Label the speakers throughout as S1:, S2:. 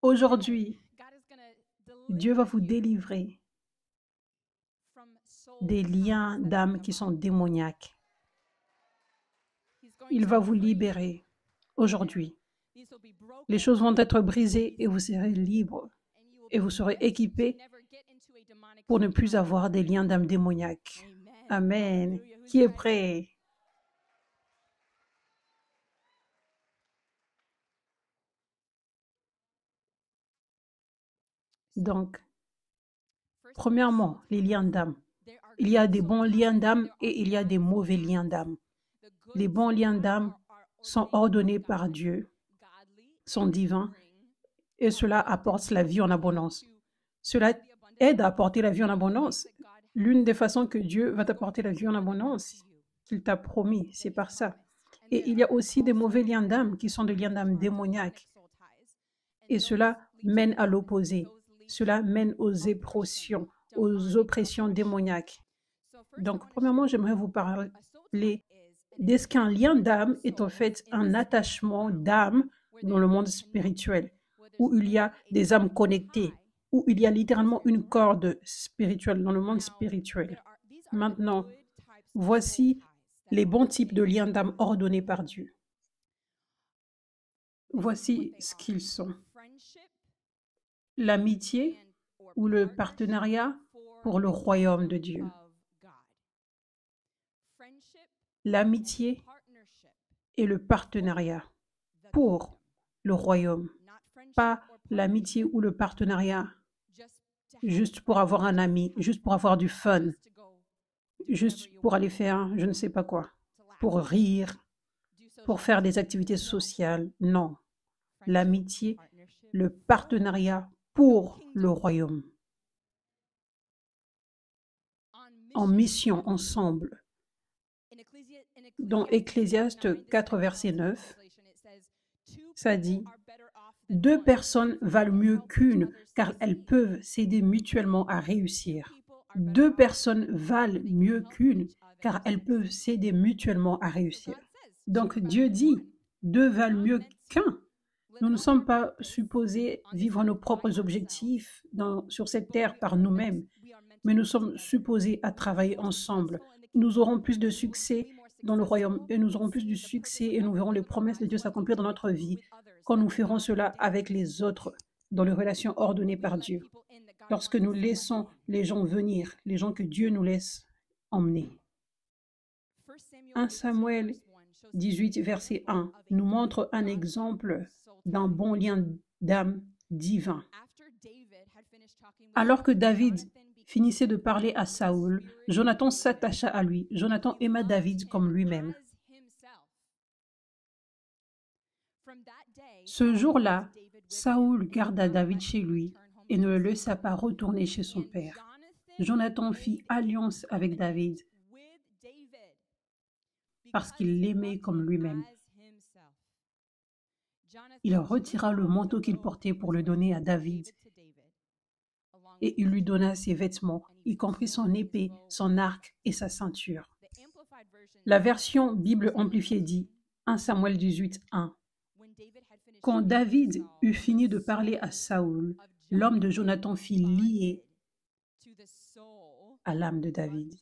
S1: Aujourd'hui, Dieu va vous délivrer des liens d'âme qui sont démoniaques. Il va vous libérer aujourd'hui. Les choses vont être brisées et vous serez libre et vous serez équipé pour ne plus avoir des liens d'âme démoniaques. Amen. Qui est prêt? Donc, premièrement, les liens d'âme. Il y a des bons liens d'âme et il y a des mauvais liens d'âme. Les bons liens d'âme sont ordonnés par Dieu, sont divins, et cela apporte la vie en abondance. Cela aide à apporter la vie en abondance. L'une des façons que Dieu va t'apporter la vie en abondance, qu'il t'a promis, c'est par ça. Et il y a aussi des mauvais liens d'âme qui sont des liens d'âme démoniaques. Et cela mène à l'opposé. Cela mène aux épressions, aux oppressions démoniaques. Donc, premièrement, j'aimerais vous parler d'est-ce qu'un lien d'âme est en fait un attachement d'âme dans le monde spirituel, où il y a des âmes connectées, où il y a littéralement une corde spirituelle dans le monde spirituel. Maintenant, voici les bons types de liens d'âme ordonnés par Dieu. Voici ce qu'ils sont. L'amitié ou le partenariat pour le royaume de Dieu. L'amitié et le partenariat pour le royaume. Pas l'amitié ou le partenariat juste pour avoir un ami, juste pour avoir du fun, juste pour aller faire je ne sais pas quoi, pour rire, pour faire des activités sociales. Non. L'amitié, le partenariat pour le royaume. En mission ensemble. Dans Ecclésiaste 4, verset 9, ça dit « Deux personnes valent mieux qu'une, car elles peuvent s'aider mutuellement à réussir. Deux personnes valent mieux qu'une, car elles peuvent s'aider mutuellement à réussir. » Donc Dieu dit « Deux valent mieux qu'un ». Nous ne sommes pas supposés vivre nos propres objectifs sur cette terre par nous-mêmes, mais nous sommes supposés à travailler ensemble. Nous aurons plus de succès dans le royaume et nous aurons plus de succès et nous verrons les promesses de Dieu s'accomplir dans notre vie quand nous ferons cela avec les autres dans les relations ordonnées par Dieu. Lorsque nous laissons les gens venir, les gens que Dieu nous laisse emmener. 1 Samuel 18, verset 1, nous montre un exemple d'un bon lien d'âme divin. Alors que David finissait de parler à Saül, Jonathan s'attacha à lui. Jonathan aima David comme lui-même. Ce jour-là, Saül garda David chez lui et ne le laissa pas retourner chez son père. Jonathan fit alliance avec David parce qu'il l'aimait comme lui-même. Il retira le manteau qu'il portait pour le donner à David et il lui donna ses vêtements, y compris son épée, son arc et sa ceinture. La version Bible amplifiée dit 1 Samuel 18, 1. Quand David eut fini de parler à Saül, l'homme de Jonathan fit lier à l'âme de David.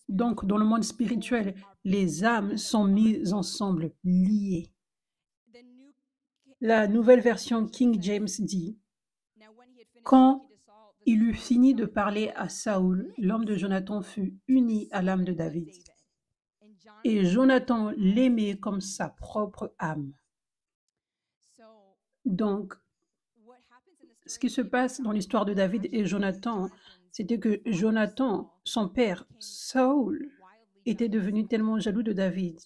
S1: Donc, dans le monde spirituel, les âmes sont mises ensemble, liées. La nouvelle version King James dit « Quand il eut fini de parler à Saül, l'homme de Jonathan fut uni à l'âme de David. Et Jonathan l'aimait comme sa propre âme. » Donc, ce qui se passe dans l'histoire de David et Jonathan, c'était que Jonathan, son père, Saül, était devenu tellement jaloux de David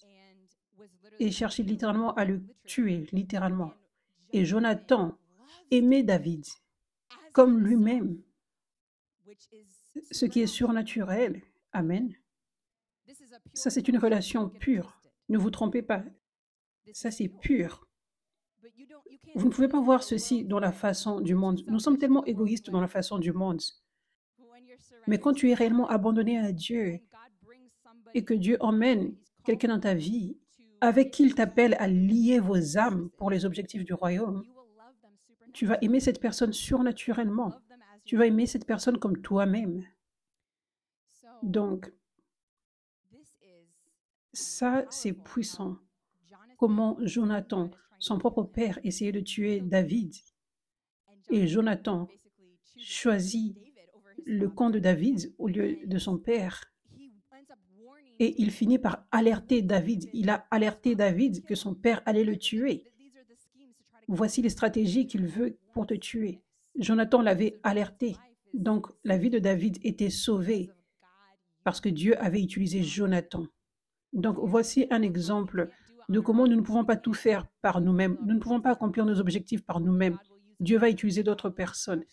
S1: et cherchait littéralement à le tuer, littéralement. Et Jonathan aimait David comme lui-même, ce qui est surnaturel. Amen. Ça, c'est une relation pure. Ne vous trompez pas. Ça, c'est pur. Vous ne pouvez pas voir ceci dans la façon du monde. Nous sommes tellement égoïstes dans la façon du monde. Mais quand tu es réellement abandonné à Dieu et que Dieu emmène quelqu'un dans ta vie avec qui il t'appelle à lier vos âmes pour les objectifs du royaume, Tu vas aimer cette personne surnaturellement. Tu vas aimer cette personne comme toi-même. Donc, ça, c'est puissant. Comment Jonathan, son propre père, essayait de tuer David. Et Jonathan choisit le camp de David au lieu de son père. Et il finit par alerter David. Il a alerté David que son père allait le tuer. Voici les stratégies qu'il veut pour te tuer. Jonathan l'avait alerté. Donc, la vie de David était sauvée parce que Dieu avait utilisé Jonathan. Donc, voici un exemple de comment nous ne pouvons pas tout faire par nous-mêmes. Nous ne pouvons pas accomplir nos objectifs par nous-mêmes. Dieu va utiliser d'autres personnes.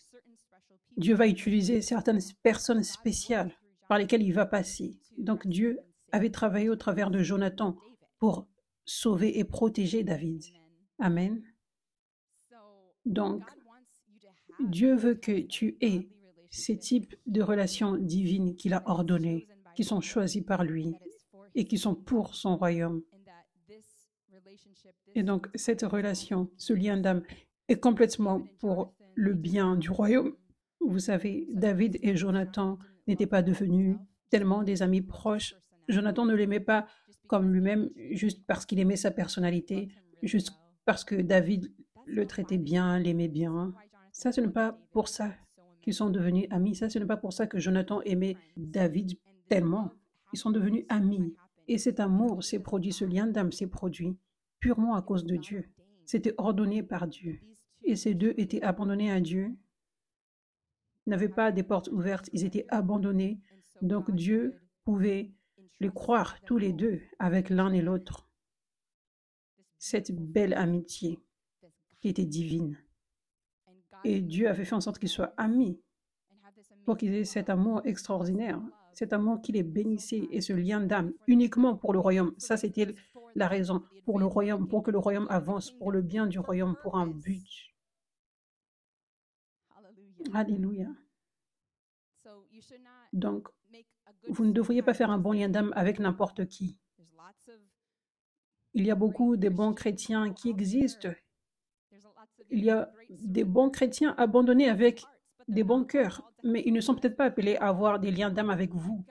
S1: Dieu va utiliser certaines personnes spéciales par lesquelles il va passer. Donc, Dieu avait travaillé au travers de Jonathan pour sauver et protéger David. Amen. Donc, Dieu veut que tu aies ces types de relations divines qu'il a ordonnées, qui sont choisies par lui et qui sont pour son royaume. Et donc, cette relation, ce lien d'âme, est complètement pour le bien du royaume. Vous savez, David et Jonathan n'étaient pas devenus tellement des amis proches. Jonathan ne l'aimait pas comme lui-même juste parce qu'il aimait sa personnalité, juste parce que David le traitait bien, l'aimait bien. Ça, ce n'est pas pour ça qu'ils sont devenus amis. Ça, ce n'est pas pour ça que Jonathan aimait David tellement. Ils sont devenus amis. Et cet amour s'est produit, ce lien d'âme s'est produit purement à cause de Dieu. C'était ordonné par Dieu. Et ces deux étaient abandonnés à Dieu, n'avaient pas des portes ouvertes, ils étaient abandonnés. Donc Dieu pouvait les croire tous les deux avec l'un et l'autre. Cette belle amitié qui était divine. Et Dieu avait fait en sorte qu'ils soient amis pour qu'ils aient cet amour extraordinaire, cet amour qui les bénissait et ce lien d'âme uniquement pour le royaume. Ça, c'était la raison pour le royaume, pour que le royaume avance, pour le bien du royaume, pour un but. Alléluia. Donc, vous ne devriez pas faire un bon lien d'âme avec n'importe qui. Il y a beaucoup de bons chrétiens qui existent. Il y a des bons chrétiens abandonnés avec des bons cœurs, mais ils ne sont peut-être pas appelés à avoir des liens d'âme avec vous.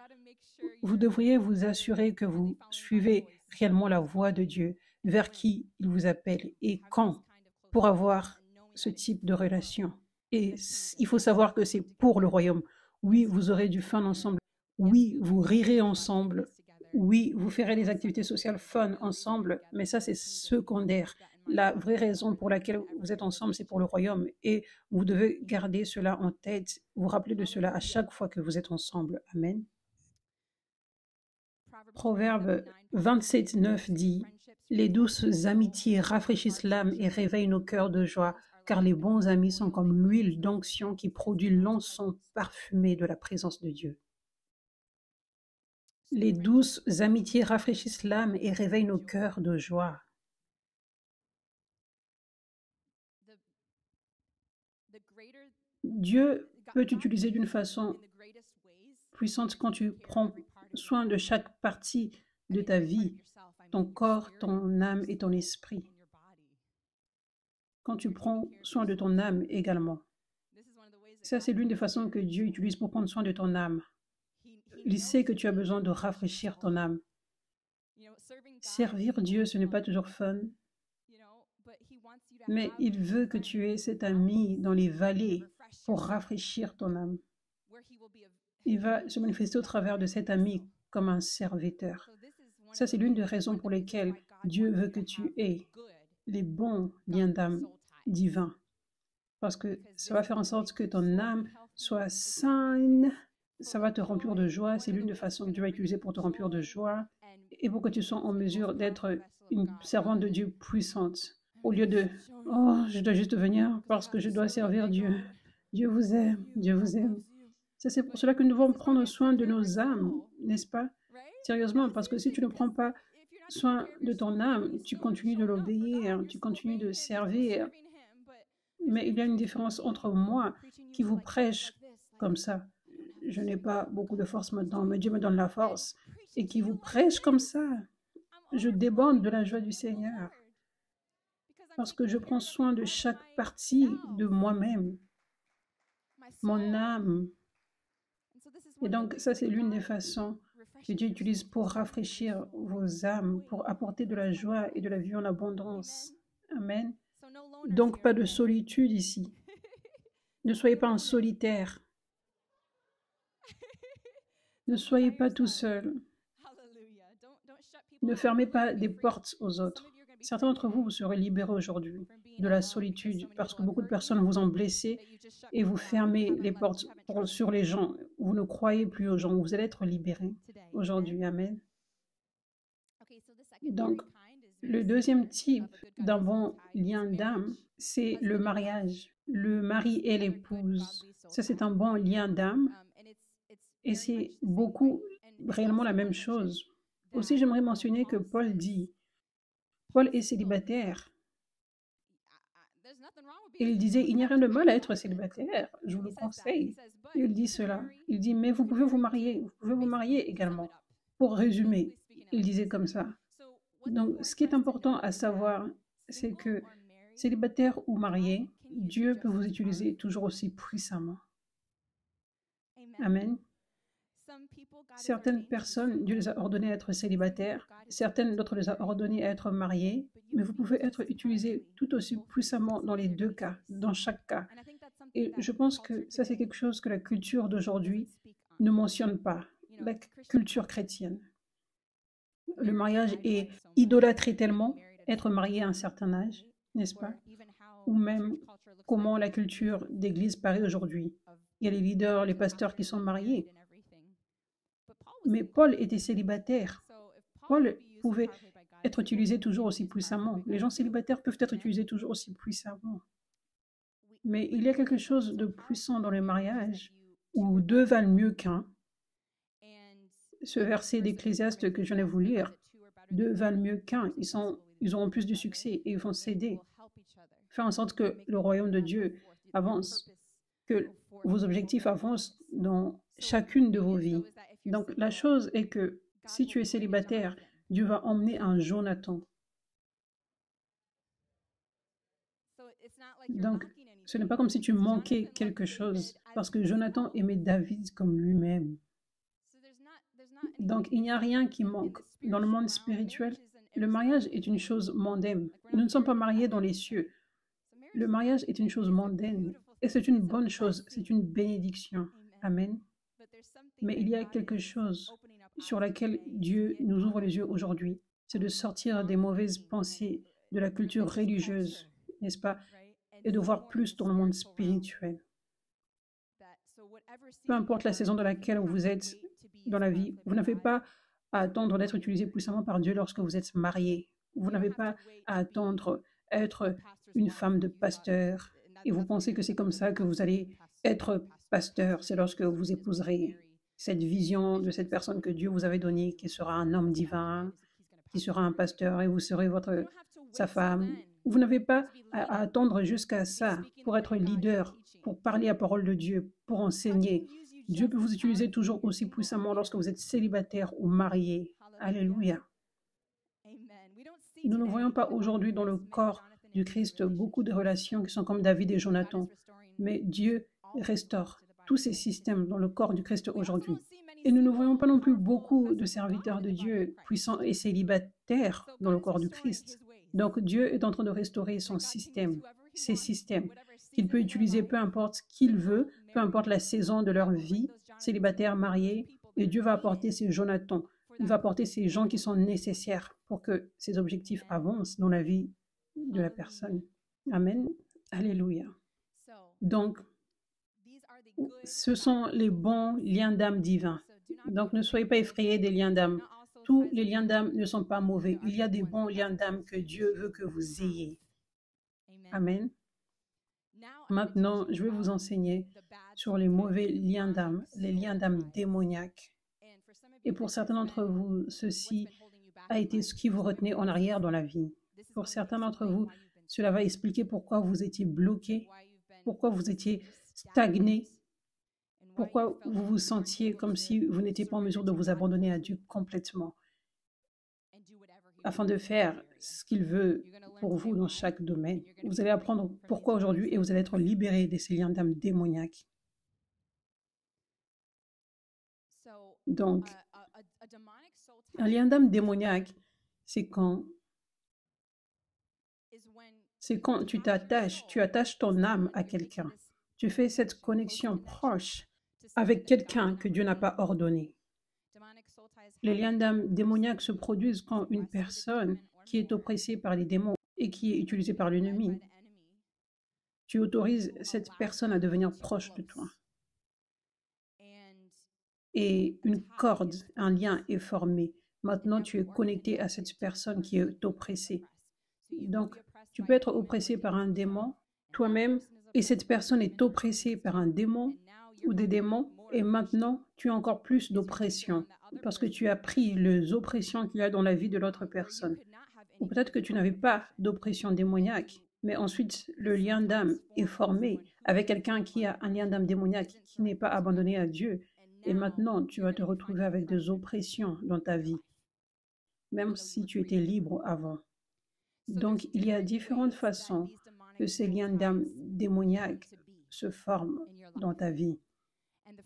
S1: Vous devriez vous assurer que vous suivez réellement la voie de Dieu, vers qui il vous appelle et quand, pour avoir ce type de relation. Et il faut savoir que c'est pour le royaume. Oui, vous aurez du fun ensemble. Oui, vous rirez ensemble. Oui, vous ferez des activités sociales fun ensemble, mais ça, c'est secondaire. La vraie raison pour laquelle vous êtes ensemble, c'est pour le royaume. Et vous devez garder cela en tête, vous rappeler de cela à chaque fois que vous êtes ensemble. Amen. Proverbe 27, 9 dit « Les douces amitiés rafraîchissent l'âme et réveillent nos cœurs de joie, car les bons amis sont comme l'huile d'onction qui produit l'encens parfumé de la présence de Dieu. » Les douces amitiés rafraîchissent l'âme et réveillent nos cœurs de joie. Dieu peut t'utiliser d'une façon puissante quand tu prends soin de chaque partie de ta vie, ton corps, ton âme et ton esprit. Quand tu prends soin de ton âme également. Ça, c'est l'une des façons que Dieu utilise pour prendre soin de ton âme. Il sait que tu as besoin de rafraîchir ton âme. Servir Dieu, ce n'est pas toujours fun, mais il veut que tu aies cet ami dans les vallées pour rafraîchir ton âme. Il va se manifester au travers de cet ami comme un serviteur. Ça, c'est l'une des raisons pour lesquelles Dieu veut que tu aies les bons liens d'âme divins. Parce que ça va faire en sorte que ton âme soit saine, ça va te remplir de joie. C'est l'une des façons que Dieu va utiliser pour te remplir de joie et pour que tu sois en mesure d'être une servante de Dieu puissante. Au lieu de « Oh, je dois juste venir parce que je dois servir Dieu. Dieu vous aime, Dieu vous aime. » C'est pour cela que nous devons prendre soin de nos âmes, n'est-ce pas? Sérieusement, parce que si tu ne prends pas soin de ton âme, tu continues de l'obéir, tu continues de servir. Mais il y a une différence entre moi qui vous prêche comme ça. Je n'ai pas beaucoup de force maintenant, mais Dieu me donne la force. Et qui vous prêche comme ça. Je déborde de la joie du Seigneur. parce que je prends soin de chaque partie de moi-même, mon âme. Et donc, ça, c'est l'une des façons que Dieu utilise pour rafraîchir vos âmes, pour apporter de la joie et de la vie en abondance. Amen. Donc, pas de solitude ici. Ne soyez pas en solitaire. Ne soyez pas tout seul. Ne fermez pas des portes aux autres. Certains d'entre vous, vous serez libérés aujourd'hui de la solitude parce que beaucoup de personnes vous ont blessé et vous fermez les portes sur les gens. Vous ne croyez plus aux gens. Vous allez être libérés aujourd'hui. Amen. Donc, le deuxième type d'un bon lien d'âme, c'est le mariage. Le mari et l'épouse. Ça, c'est un bon lien d'âme et c'est beaucoup réellement la même chose. Aussi, j'aimerais mentionner que Paul dit, Paul est célibataire. Il disait, il n'y a rien de mal à être célibataire, je vous le conseille. Il dit cela. Il dit, mais vous pouvez vous marier également. Pour résumer, il disait comme ça. Donc, ce qui est important à savoir, c'est que célibataire ou marié, Dieu peut vous utiliser toujours aussi puissamment. Amen. Certaines personnes, Dieu les a ordonnées à être célibataires, certaines d'autres les a ordonnées à être mariées, mais vous pouvez être utilisé tout aussi puissamment dans les deux cas, dans chaque cas. Et je pense que ça, c'est quelque chose que la culture d'aujourd'hui ne mentionne pas, la culture chrétienne. Le mariage est idolâtré tellement, être marié à un certain âge, n'est-ce pas? Ou même comment la culture d'église paraît aujourd'hui. Il y a les leaders, les pasteurs qui sont mariés. Mais Paul était célibataire. Paul pouvait être utilisé toujours aussi puissamment. Les gens célibataires peuvent être utilisés toujours aussi puissamment. Mais il y a quelque chose de puissant dans le mariage où deux valent mieux qu'un. Ce verset d'Ecclésiaste que je viens de vous lire, deux valent mieux qu'un. Ils auront plus de succès et ils vont s'aider. Faire en sorte que le royaume de Dieu avance, que vos objectifs avancent dans chacune de vos vies. Donc, la chose est que si tu es célibataire, Dieu va emmener un Jonathan. Donc, ce n'est pas comme si tu manquais quelque chose, parce que Jonathan aimait David comme lui-même. Donc, il n'y a rien qui manque. Dans le monde spirituel, le mariage est une chose mondaine. Nous ne sommes pas mariés dans les cieux. Le mariage est une chose mondaine. Et c'est une bonne chose, c'est une bénédiction. Amen. Mais il y a quelque chose sur laquelle Dieu nous ouvre les yeux aujourd'hui. C'est de sortir des mauvaises pensées de la culture religieuse, n'est-ce pas? Et de voir plus dans le monde spirituel. Peu importe la saison dans laquelle vous êtes dans la vie, vous n'avez pas à attendre d'être utilisé puissamment par Dieu lorsque vous êtes marié. Vous n'avez pas à attendre être une femme de pasteur et vous pensez que c'est comme ça que vous allez être pasteur. C'est lorsque vous épouserez cette vision de cette personne que Dieu vous avait donnée, qui sera un homme divin, qui sera un pasteur et vous serez sa femme. Vous n'avez pas à attendre jusqu'à ça pour être leader, pour parler la parole de Dieu, pour enseigner. Dieu peut vous utiliser toujours aussi puissamment lorsque vous êtes célibataire ou marié. Alléluia. Nous ne voyons pas aujourd'hui dans le corps du Christ beaucoup de relations qui sont comme David et Jonathan, mais Dieu restaure tous ces systèmes dans le corps du Christ aujourd'hui. Et nous ne voyons pas non plus beaucoup de serviteurs de Dieu puissants et célibataires dans le corps du Christ. Donc Dieu est en train de restaurer son système, ses systèmes, qu'il peut utiliser peu importe qu'il veut, peu importe la saison de leur vie, célibataires, mariés, et Dieu va apporter ces Jonathan, il va apporter ces gens qui sont nécessaires pour que ces objectifs avancent dans la vie de la personne. Amen. Alléluia. Donc, ce sont les bons liens d'âme divins. Donc, ne soyez pas effrayés des liens d'âme. Tous les liens d'âme ne sont pas mauvais. Il y a des bons liens d'âme que Dieu veut que vous ayez. Amen. Maintenant, je vais vous enseigner sur les mauvais liens d'âme, les liens d'âme démoniaques. Et pour certains d'entre vous, ceci a été ce qui vous retenait en arrière dans la vie. Pour certains d'entre vous, cela va expliquer pourquoi vous étiez bloqué, pourquoi vous étiez stagné, pourquoi vous vous sentiez comme si vous n'étiez pas en mesure de vous abandonner à Dieu complètement. afin de faire ce qu'il veut pour vous dans chaque domaine. Vous allez apprendre pourquoi aujourd'hui et vous allez être libéré de ces liens d'âme démoniaques. Donc, un lien d'âme démoniaque, c'est quand tu attaches ton âme à quelqu'un. Tu fais cette connexion proche avec quelqu'un que Dieu n'a pas ordonné. Les liens d'âme démoniaques se produisent quand une personne qui est oppressée par les démons et qui est utilisée par l'ennemi, tu autorises cette personne à devenir proche de toi. Et une corde, un lien est formé. Maintenant, tu es connecté à cette personne qui est oppressée. Donc, tu peux être oppressé par un démon toi-même et cette personne est oppressée par un démon ou des démons et maintenant, tu as encore plus d'oppression parce que tu as pris les oppressions qu'il y a dans la vie de l'autre personne. Ou peut-être que tu n'avais pas d'oppression démoniaque, mais ensuite, le lien d'âme est formé avec quelqu'un qui a un lien d'âme démoniaque qui n'est pas abandonné à Dieu. Et maintenant, tu vas te retrouver avec des oppressions dans ta vie, même si tu étais libre avant. Donc, il y a différentes façons que ces liens d'âme démoniaques se forment dans ta vie.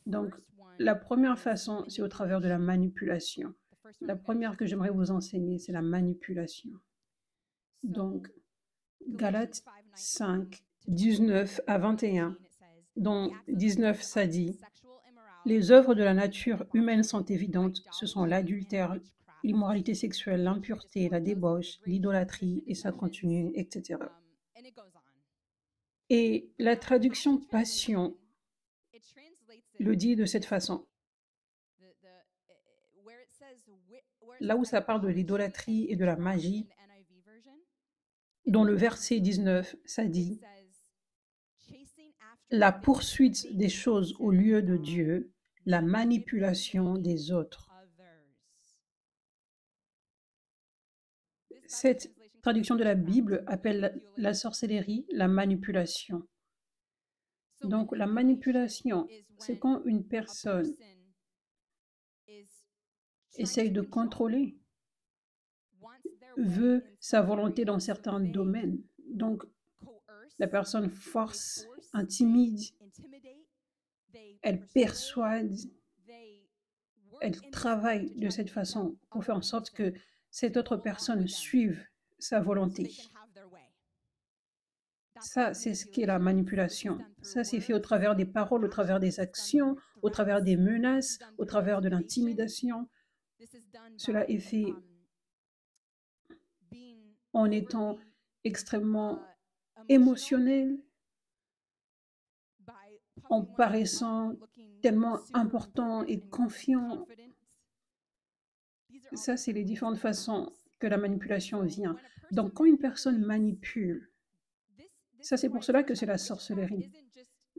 S1: Donc, la première façon, c'est au travers de la manipulation. La première que j'aimerais vous enseigner, c'est la manipulation. Donc, Galates 5, 19 à 21, dans 19, ça dit « Les œuvres de la nature humaine sont évidentes, ce sont l'adultère, l'immoralité sexuelle, l'impureté, la débauche, l'idolâtrie, et ça continue, etc. » Et la traduction passion le dit de cette façon. Là où ça parle de l'idolâtrie et de la magie, dans le verset 19, ça dit « La poursuite des choses au lieu de Dieu, la manipulation des autres. » Cette traduction de la Bible appelle la sorcellerie la manipulation. Donc, la manipulation, c'est quand une personne essaye de contrôler, veut sa volonté dans certains domaines. Donc, la personne force, intimide, elle persuade, elle travaille de cette façon pour faire en sorte que cette autre personne suive sa volonté. Ça, c'est ce qu'est la manipulation. Ça, c'est fait au travers des paroles, au travers des actions, au travers des menaces, au travers de l'intimidation. Cela est fait en étant extrêmement émotionnel, en paraissant tellement important et confiant. Ça, c'est les différentes façons que la manipulation vient. Donc, quand une personne manipule, ça, c'est pour cela que c'est la sorcellerie.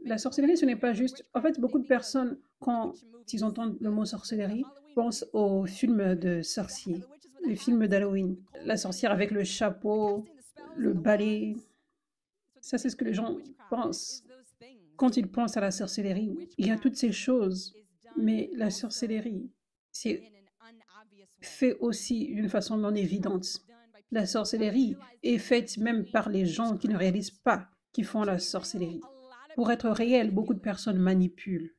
S1: La sorcellerie, ce n'est pas juste... En fait, beaucoup de personnes, quand ils entendent le mot sorcellerie, pensent aux films de sorciers, les films d'Halloween. La sorcière avec le chapeau, le balai. Ça, c'est ce que les gens pensent. Quand ils pensent à la sorcellerie, il y a toutes ces choses. Mais la sorcellerie, c'est fait aussi d'une façon non évidente. La sorcellerie est faite même par les gens qui ne réalisent pas qu'ils font la sorcellerie. Pour être réel, beaucoup de personnes manipulent.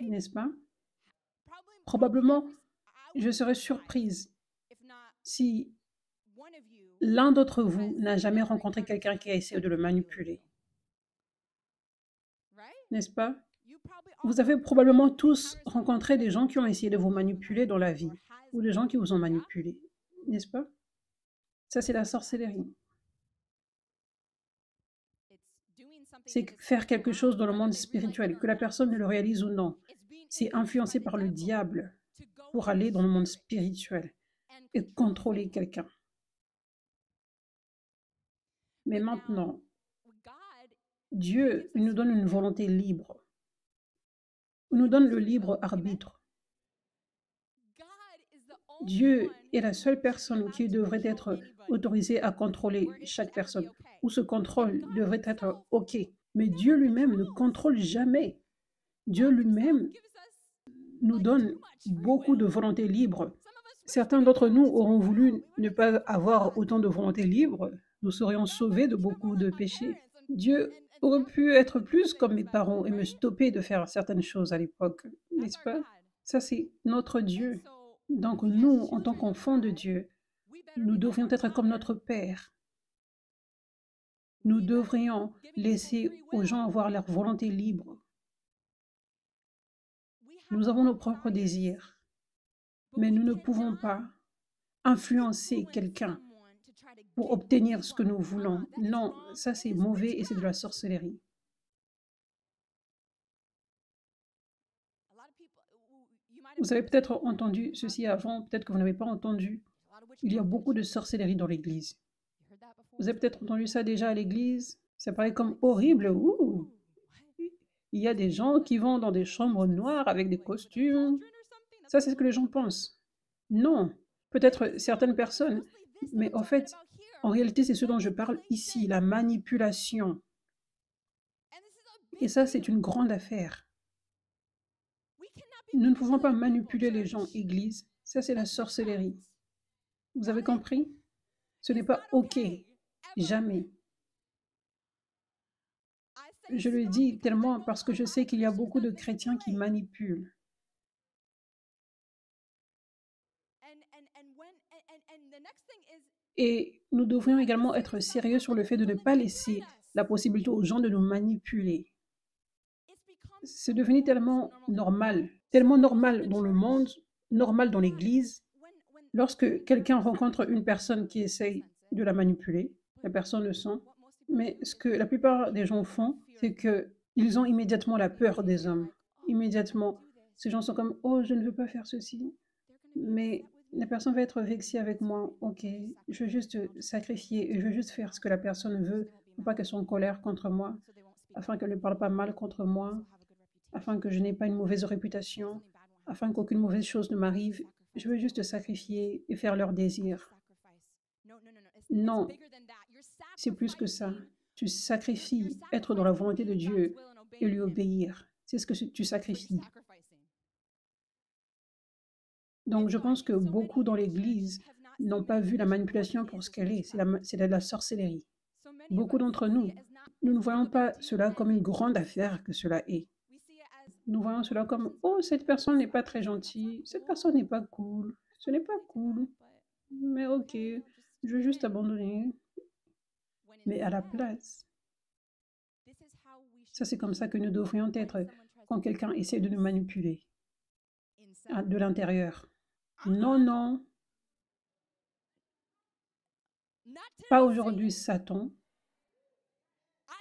S1: N'est-ce pas? Probablement, je serais surprise si l'un d'entre vous n'a jamais rencontré quelqu'un qui a essayé de le manipuler. N'est-ce pas? Vous avez probablement tous rencontré des gens qui ont essayé de vous manipuler dans la vie, ou des gens qui vous ont manipulé, n'est-ce pas? Ça, c'est la sorcellerie. C'est faire quelque chose dans le monde spirituel, que la personne ne le réalise ou non. C'est influencé par le diable pour aller dans le monde spirituel et contrôler quelqu'un. Mais maintenant, Dieu nous donne une volonté libre. Il nous donne le libre arbitre. Dieu est la seule personne qui devrait être autorisée à contrôler chaque personne, ou ce contrôle devrait être OK. Mais Dieu lui-même ne contrôle jamais. Dieu lui-même nous donne beaucoup de volonté libre. Certains d'entre nous auront voulu ne pas avoir autant de volonté libre. Nous serions sauvés de beaucoup de péchés. Dieu aurait pu être plus comme mes parents et me stopper de faire certaines choses à l'époque, n'est-ce pas? Ça, c'est notre Dieu. Donc nous, en tant qu'enfants de Dieu, nous devrions être comme notre Père. Nous devrions laisser aux gens avoir leur volonté libre. Nous avons nos propres désirs, mais nous ne pouvons pas influencer quelqu'un pour obtenir ce que nous voulons. Non, ça c'est mauvais et c'est de la sorcellerie. Vous avez peut-être entendu ceci avant, peut-être que vous n'avez pas entendu. Il y a beaucoup de sorcellerie dans l'Église. Vous avez peut-être entendu ça déjà à l'Église. Ça paraît comme horrible. Ouh. Il y a des gens qui vont dans des chambres noires avec des costumes. Ça, c'est ce que les gens pensent. Non, peut-être certaines personnes, mais en fait, en réalité, c'est ce dont je parle ici, la manipulation. Et ça, c'est une grande affaire. Nous ne pouvons pas manipuler les gens, Église. Ça, c'est la sorcellerie. Vous avez compris? Ce n'est pas OK. Jamais. Je le dis tellement parce que je sais qu'il y a beaucoup de chrétiens qui manipulent. Et nous devrions également être sérieux sur le fait de ne pas laisser la possibilité aux gens de nous manipuler. C'est devenu tellement normal dans le monde, normal dans l'Église. Lorsque quelqu'un rencontre une personne qui essaye de la manipuler, la personne le sent. Mais ce que la plupart des gens font, c'est qu'ils ont immédiatement la peur des hommes. Immédiatement, ces gens sont comme « Oh, je ne veux pas faire ceci. » Mais la personne va être vexée avec moi. Ok, je veux juste sacrifier et je veux juste faire ce que la personne veut, pour pas qu'elle soit en colère contre moi, afin qu'elle ne parle pas mal contre moi, afin que je n'ai pas une mauvaise réputation, afin qu'aucune mauvaise chose ne m'arrive. Je veux juste sacrifier et faire leur désir. Non, c'est plus que ça. Tu sacrifies être dans la volonté de Dieu et lui obéir. C'est ce que tu sacrifies. Donc, je pense que beaucoup dans l'Église n'ont pas vu la manipulation pour ce qu'elle est. C'est de la sorcellerie. Beaucoup d'entre nous, nous ne voyons pas cela comme une grande affaire que cela est. Nous voyons cela comme « Oh, cette personne n'est pas très gentille. Cette personne n'est pas cool. Ce n'est pas cool. Mais ok, je veux juste abandonner. » Mais à la place, ça c'est comme ça que nous devrions être quand quelqu'un essaie de nous manipuler de l'intérieur. Non, non, pas aujourd'hui, Satan.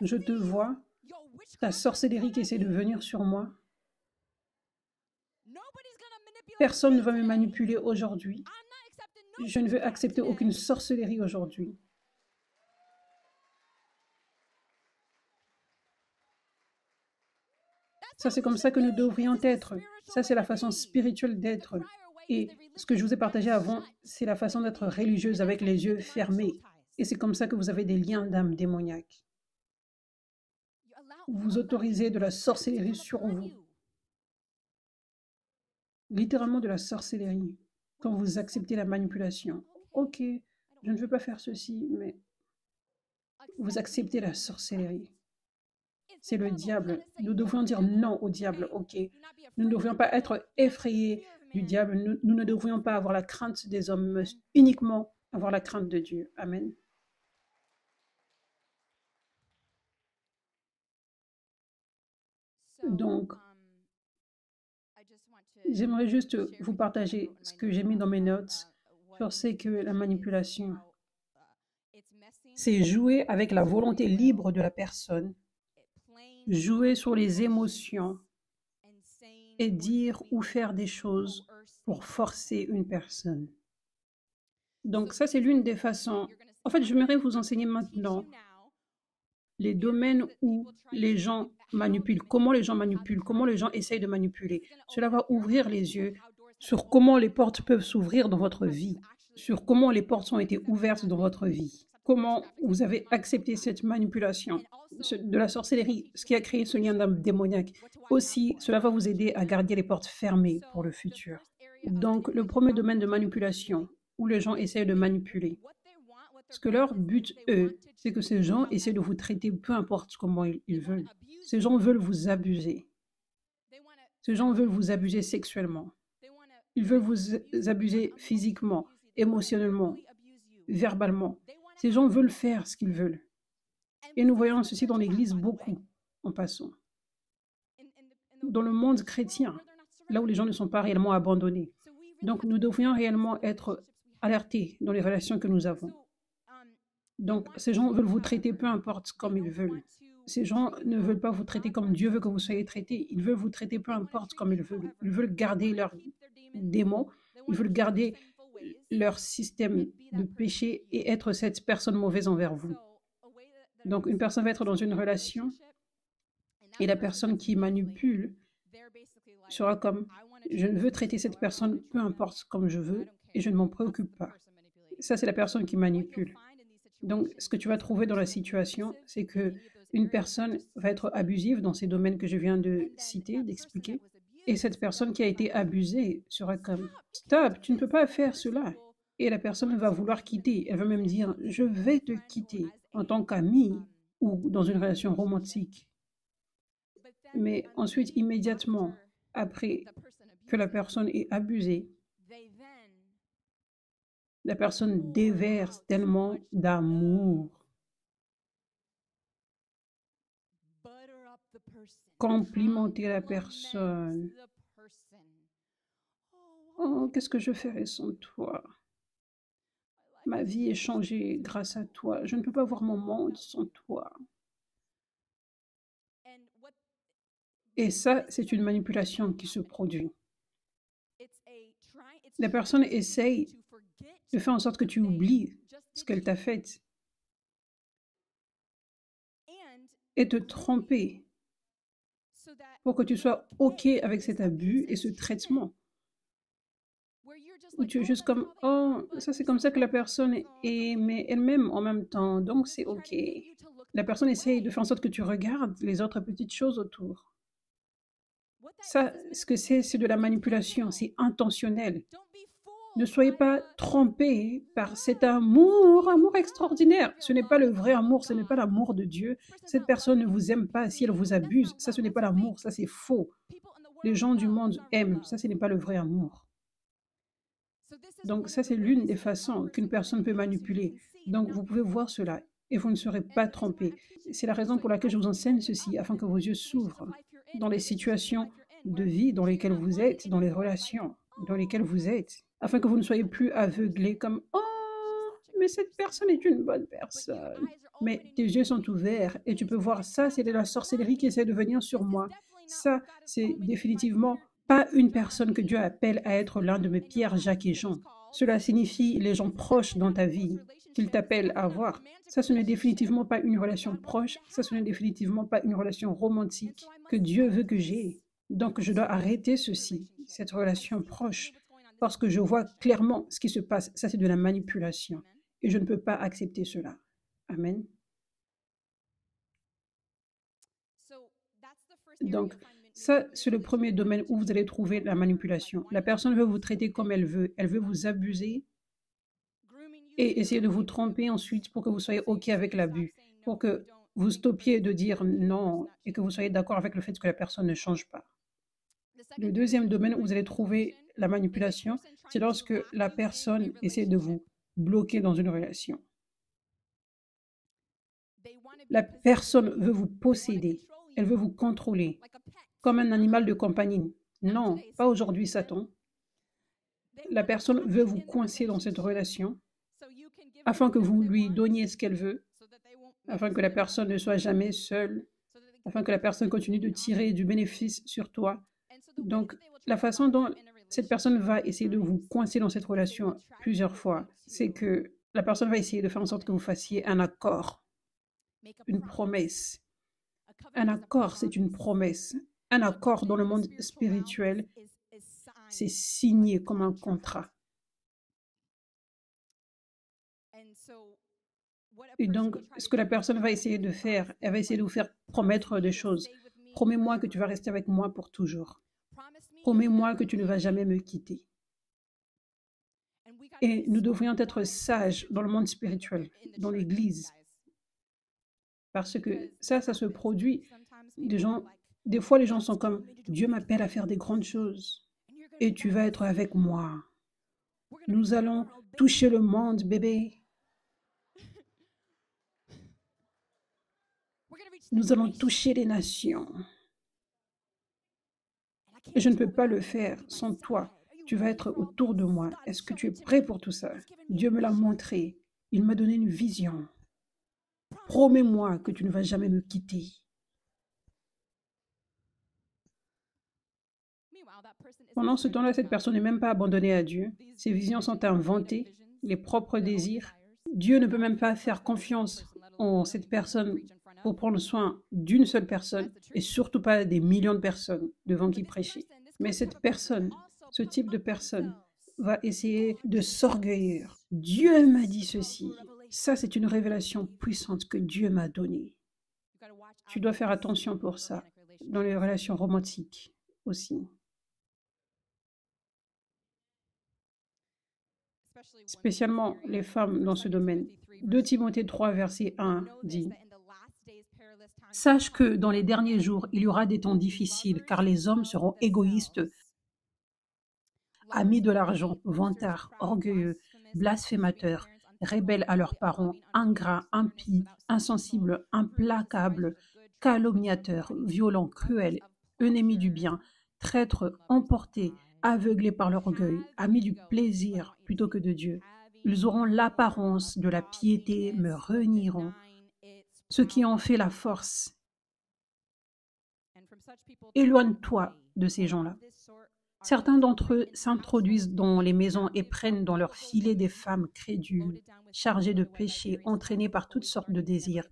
S1: Je te vois, ta sorcellerie qui essaie de venir sur moi. Personne ne va me manipuler aujourd'hui. Je ne veux accepter aucune sorcellerie aujourd'hui. Ça, c'est comme ça que nous devrions être. Ça, c'est la façon spirituelle d'être. Et ce que je vous ai partagé avant, c'est la façon d'être religieuse avec les yeux fermés. Et c'est comme ça que vous avez des liens d'âme démoniaques. Vous autorisez de la sorcellerie sur vous. Littéralement de la sorcellerie. Quand vous acceptez la manipulation. Ok, je ne veux pas faire ceci, mais vous acceptez la sorcellerie. C'est le diable. Nous devrions dire non au diable, ok. Nous ne devrions pas être effrayés du diable. Nous ne devrions pas avoir la crainte des hommes, mais uniquement avoir la crainte de Dieu. Amen. Donc, j'aimerais juste vous partager ce que j'ai mis dans mes notes sur ce que la manipulation. C'est jouer avec la volonté libre de la personne, jouer sur les émotions et dire ou faire des choses pour forcer une personne. Donc ça, c'est l'une des façons. En fait, j'aimerais vous enseigner maintenant les domaines où les gens manipulent, comment les gens essayent de manipuler. Cela va ouvrir les yeux sur comment les portes peuvent s'ouvrir dans votre vie, sur comment les portes ont été ouvertes dans votre vie, comment vous avez accepté cette manipulation de la sorcellerie, ce qui a créé ce lien d'âme démoniaque. Aussi, cela va vous aider à garder les portes fermées pour le futur. Donc, le premier domaine de manipulation, où les gens essayent de manipuler. Ce que leur but, eux, c'est que ces gens essaient de vous traiter peu importe comment ils veulent. Ces gens veulent vous abuser. Ces gens veulent vous abuser sexuellement. Ils veulent vous abuser physiquement, émotionnellement, verbalement. Ces gens veulent faire ce qu'ils veulent. Et nous voyons ceci dans l'Église beaucoup, en passant. Dans le monde chrétien, là où les gens ne sont pas réellement abandonnés. Donc, nous devrions réellement être alertés dans les relations que nous avons. Donc, ces gens veulent vous traiter peu importe comme ils veulent. Ces gens ne veulent pas vous traiter comme Dieu veut que vous soyez traités. Ils veulent vous traiter peu importe comme ils veulent. Ils veulent garder leurs démons. Ils veulent garder leur système de péché et être cette personne mauvaise envers vous. Donc, une personne va être dans une relation et la personne qui manipule sera comme « je veux traiter cette personne peu importe comme je veux et je ne m'en préoccupe pas ». Ça, c'est la personne qui manipule. Donc, ce que tu vas trouver dans la situation, c'est que une personne va être abusive dans ces domaines que je viens de citer, d'expliquer, et cette personne qui a été abusée sera comme « stop, tu ne peux pas faire cela ». Et la personne va vouloir quitter. Elle va même dire « je vais te quitter » en tant qu'amie ou dans une relation romantique. Mais ensuite, immédiatement, après que la personne est abusée, la personne déverse tellement d'amour, complimenter la personne. Oh, qu'est-ce que je ferais sans toi? Ma vie est changée grâce à toi. Je ne peux pas voir mon monde sans toi. Et ça, c'est une manipulation qui se produit. La personne essaye de faire en sorte que tu oublies ce qu'elle t'a fait et te tromper pour que tu sois OK avec cet abus et ce traitement. Où tu es juste comme, oh, ça c'est comme ça que la personne est, mais elle-même en même temps, donc c'est OK. La personne essaye de faire en sorte que tu regardes les autres petites choses autour. Ça, ce que c'est de la manipulation, c'est intentionnel. Ne soyez pas trompés par cet amour extraordinaire. Ce n'est pas le vrai amour, ce n'est pas l'amour de Dieu. Cette personne ne vous aime pas si elle vous abuse. Ça, ce n'est pas l'amour, ça c'est faux. Les gens du monde aiment, ça, ce n'est pas le vrai amour. Donc ça, c'est l'une des façons qu'une personne peut manipuler. Donc vous pouvez voir cela et vous ne serez pas trompés. C'est la raison pour laquelle je vous enseigne ceci, afin que vos yeux s'ouvrent dans les situations de vie dans lesquelles vous êtes, dans les relations dans lesquelles vous êtes, afin que vous ne soyez plus aveuglés comme « Oh, mais cette personne est une bonne personne ». Mais tes yeux sont ouverts et tu peux voir ça, c'est de la sorcellerie qui essaie de venir sur moi. Ça, c'est définitivement pas une personne que Dieu appelle à être l'un de mes Pierre, Jacques et Jean. Cela signifie les gens proches dans ta vie qu'il t'appelle à avoir. Ça, ce n'est définitivement pas une relation proche. Ça, ce n'est définitivement pas une relation romantique que Dieu veut que j'ai. Donc, je dois arrêter ceci, cette relation proche, parce que je vois clairement ce qui se passe. Ça, c'est de la manipulation. Et je ne peux pas accepter cela. Amen. Donc, ça, c'est le premier domaine où vous allez trouver la manipulation. La personne veut vous traiter comme elle veut vous abuser et essayer de vous tromper ensuite pour que vous soyez OK avec l'abus, pour que vous stoppiez de dire non et que vous soyez d'accord avec le fait que la personne ne change pas. Le deuxième domaine où vous allez trouver la manipulation, c'est lorsque la personne essaie de vous bloquer dans une relation. La personne veut vous posséder, elle veut vous contrôler, comme un animal de compagnie. Non, pas aujourd'hui, Satan. La personne veut vous coincer dans cette relation afin que vous lui donniez ce qu'elle veut, afin que la personne ne soit jamais seule, afin que la personne continue de tirer du bénéfice sur toi. Donc, la façon dont cette personne va essayer de vous coincer dans cette relation plusieurs fois, c'est que la personne va essayer de faire en sorte que vous fassiez un accord, une promesse. Un accord, c'est une promesse. Un accord dans le monde spirituel, c'est signé comme un contrat. Et donc, ce que la personne va essayer de faire, elle va essayer de vous faire promettre des choses. Promets-moi que tu vas rester avec moi pour toujours. Promets-moi que tu ne vas jamais me quitter. Et nous devrions être sages dans le monde spirituel, dans l'Église. Parce que ça se produit. Des fois, les gens sont comme, Dieu m'appelle à faire des grandes choses et tu vas être avec moi. Nous allons toucher le monde, bébé. Nous allons toucher les nations. Et je ne peux pas le faire sans toi. Tu vas être autour de moi. Est-ce que tu es prêt pour tout ça? Dieu me l'a montré. Il m'a donné une vision. Promets-moi que tu ne vas jamais me quitter. Pendant ce temps-là, cette personne n'est même pas abandonnée à Dieu. Ses visions sont inventées, les propres désirs. Dieu ne peut même pas faire confiance en cette personne pour prendre soin d'une seule personne et surtout pas des millions de personnes devant qui prêcher. Mais cette personne, ce type de personne, va essayer de s'orgueillir. Dieu m'a dit ceci. Ça, c'est une révélation puissante que Dieu m'a donnée. Tu dois faire attention pour ça, dans les relations romantiques aussi. Spécialement les femmes dans ce domaine. 2 Timothée 3, verset 1 dit « Sache que dans les derniers jours, il y aura des temps difficiles, car les hommes seront égoïstes, amis de l'argent, vantards, orgueilleux, blasphémateurs, rebelles à leurs parents, ingrats, impies, insensibles, implacables, calomniateurs, violents, cruels, ennemis du bien, traîtres, emportés, aveuglés par l'orgueil, amis du plaisir plutôt que de Dieu. Ils auront l'apparence de la piété, mais renieront ce qui en fait la force. Éloigne-toi de ces gens-là. Certains d'entre eux s'introduisent dans les maisons et prennent dans leur filet des femmes crédules, chargées de péchés, entraînées par toutes sortes de désirs,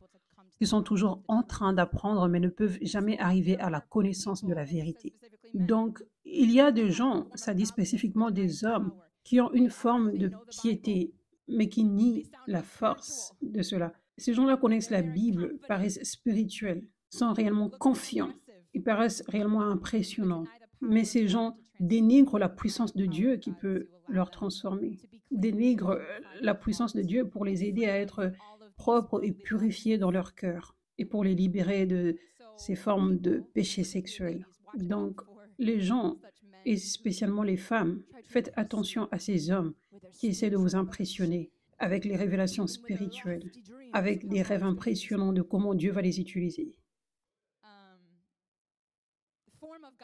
S1: qui sont toujours en train d'apprendre mais ne peuvent jamais arriver à la connaissance de la vérité. Donc, il y a des gens, ça dit spécifiquement des hommes, qui ont une forme de piété, mais qui nient la force de cela. Ces gens-là connaissent la Bible, paraissent spirituels, sont réellement confiants, ils paraissent réellement impressionnants. Mais ces gens dénigrent la puissance de Dieu qui peut leur transformer, dénigrent la puissance de Dieu pour les aider à être propres et purifiés dans leur cœur et pour les libérer de ces formes de péché sexuel. Donc, les gens, et spécialement les femmes, faites attention à ces hommes qui essaient de vous impressionner avec les révélations spirituelles, avec des rêves impressionnants de comment Dieu va les utiliser.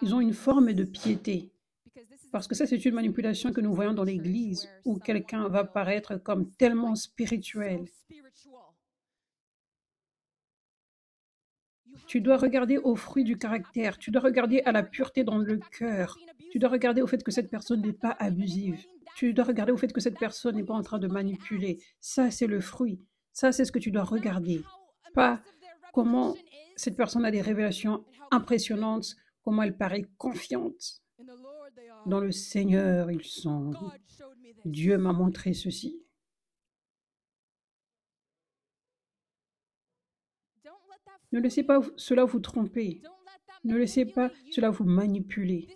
S1: Ils ont une forme de piété, parce que ça, c'est une manipulation que nous voyons dans l'Église, où quelqu'un va paraître comme tellement spirituel. Tu dois regarder au fruit du caractère, tu dois regarder à la pureté dans le cœur, tu dois regarder au fait que cette personne n'est pas abusive, tu dois regarder au fait que cette personne n'est pas en train de manipuler. Ça, c'est le fruit. Ça, c'est ce que tu dois regarder. Pas comment cette personne a des révélations impressionnantes, comment elle paraît confiante. Dans le Seigneur, ils sont. Dieu m'a montré ceci. Ne laissez pas cela vous tromper. Ne laissez pas cela vous manipuler.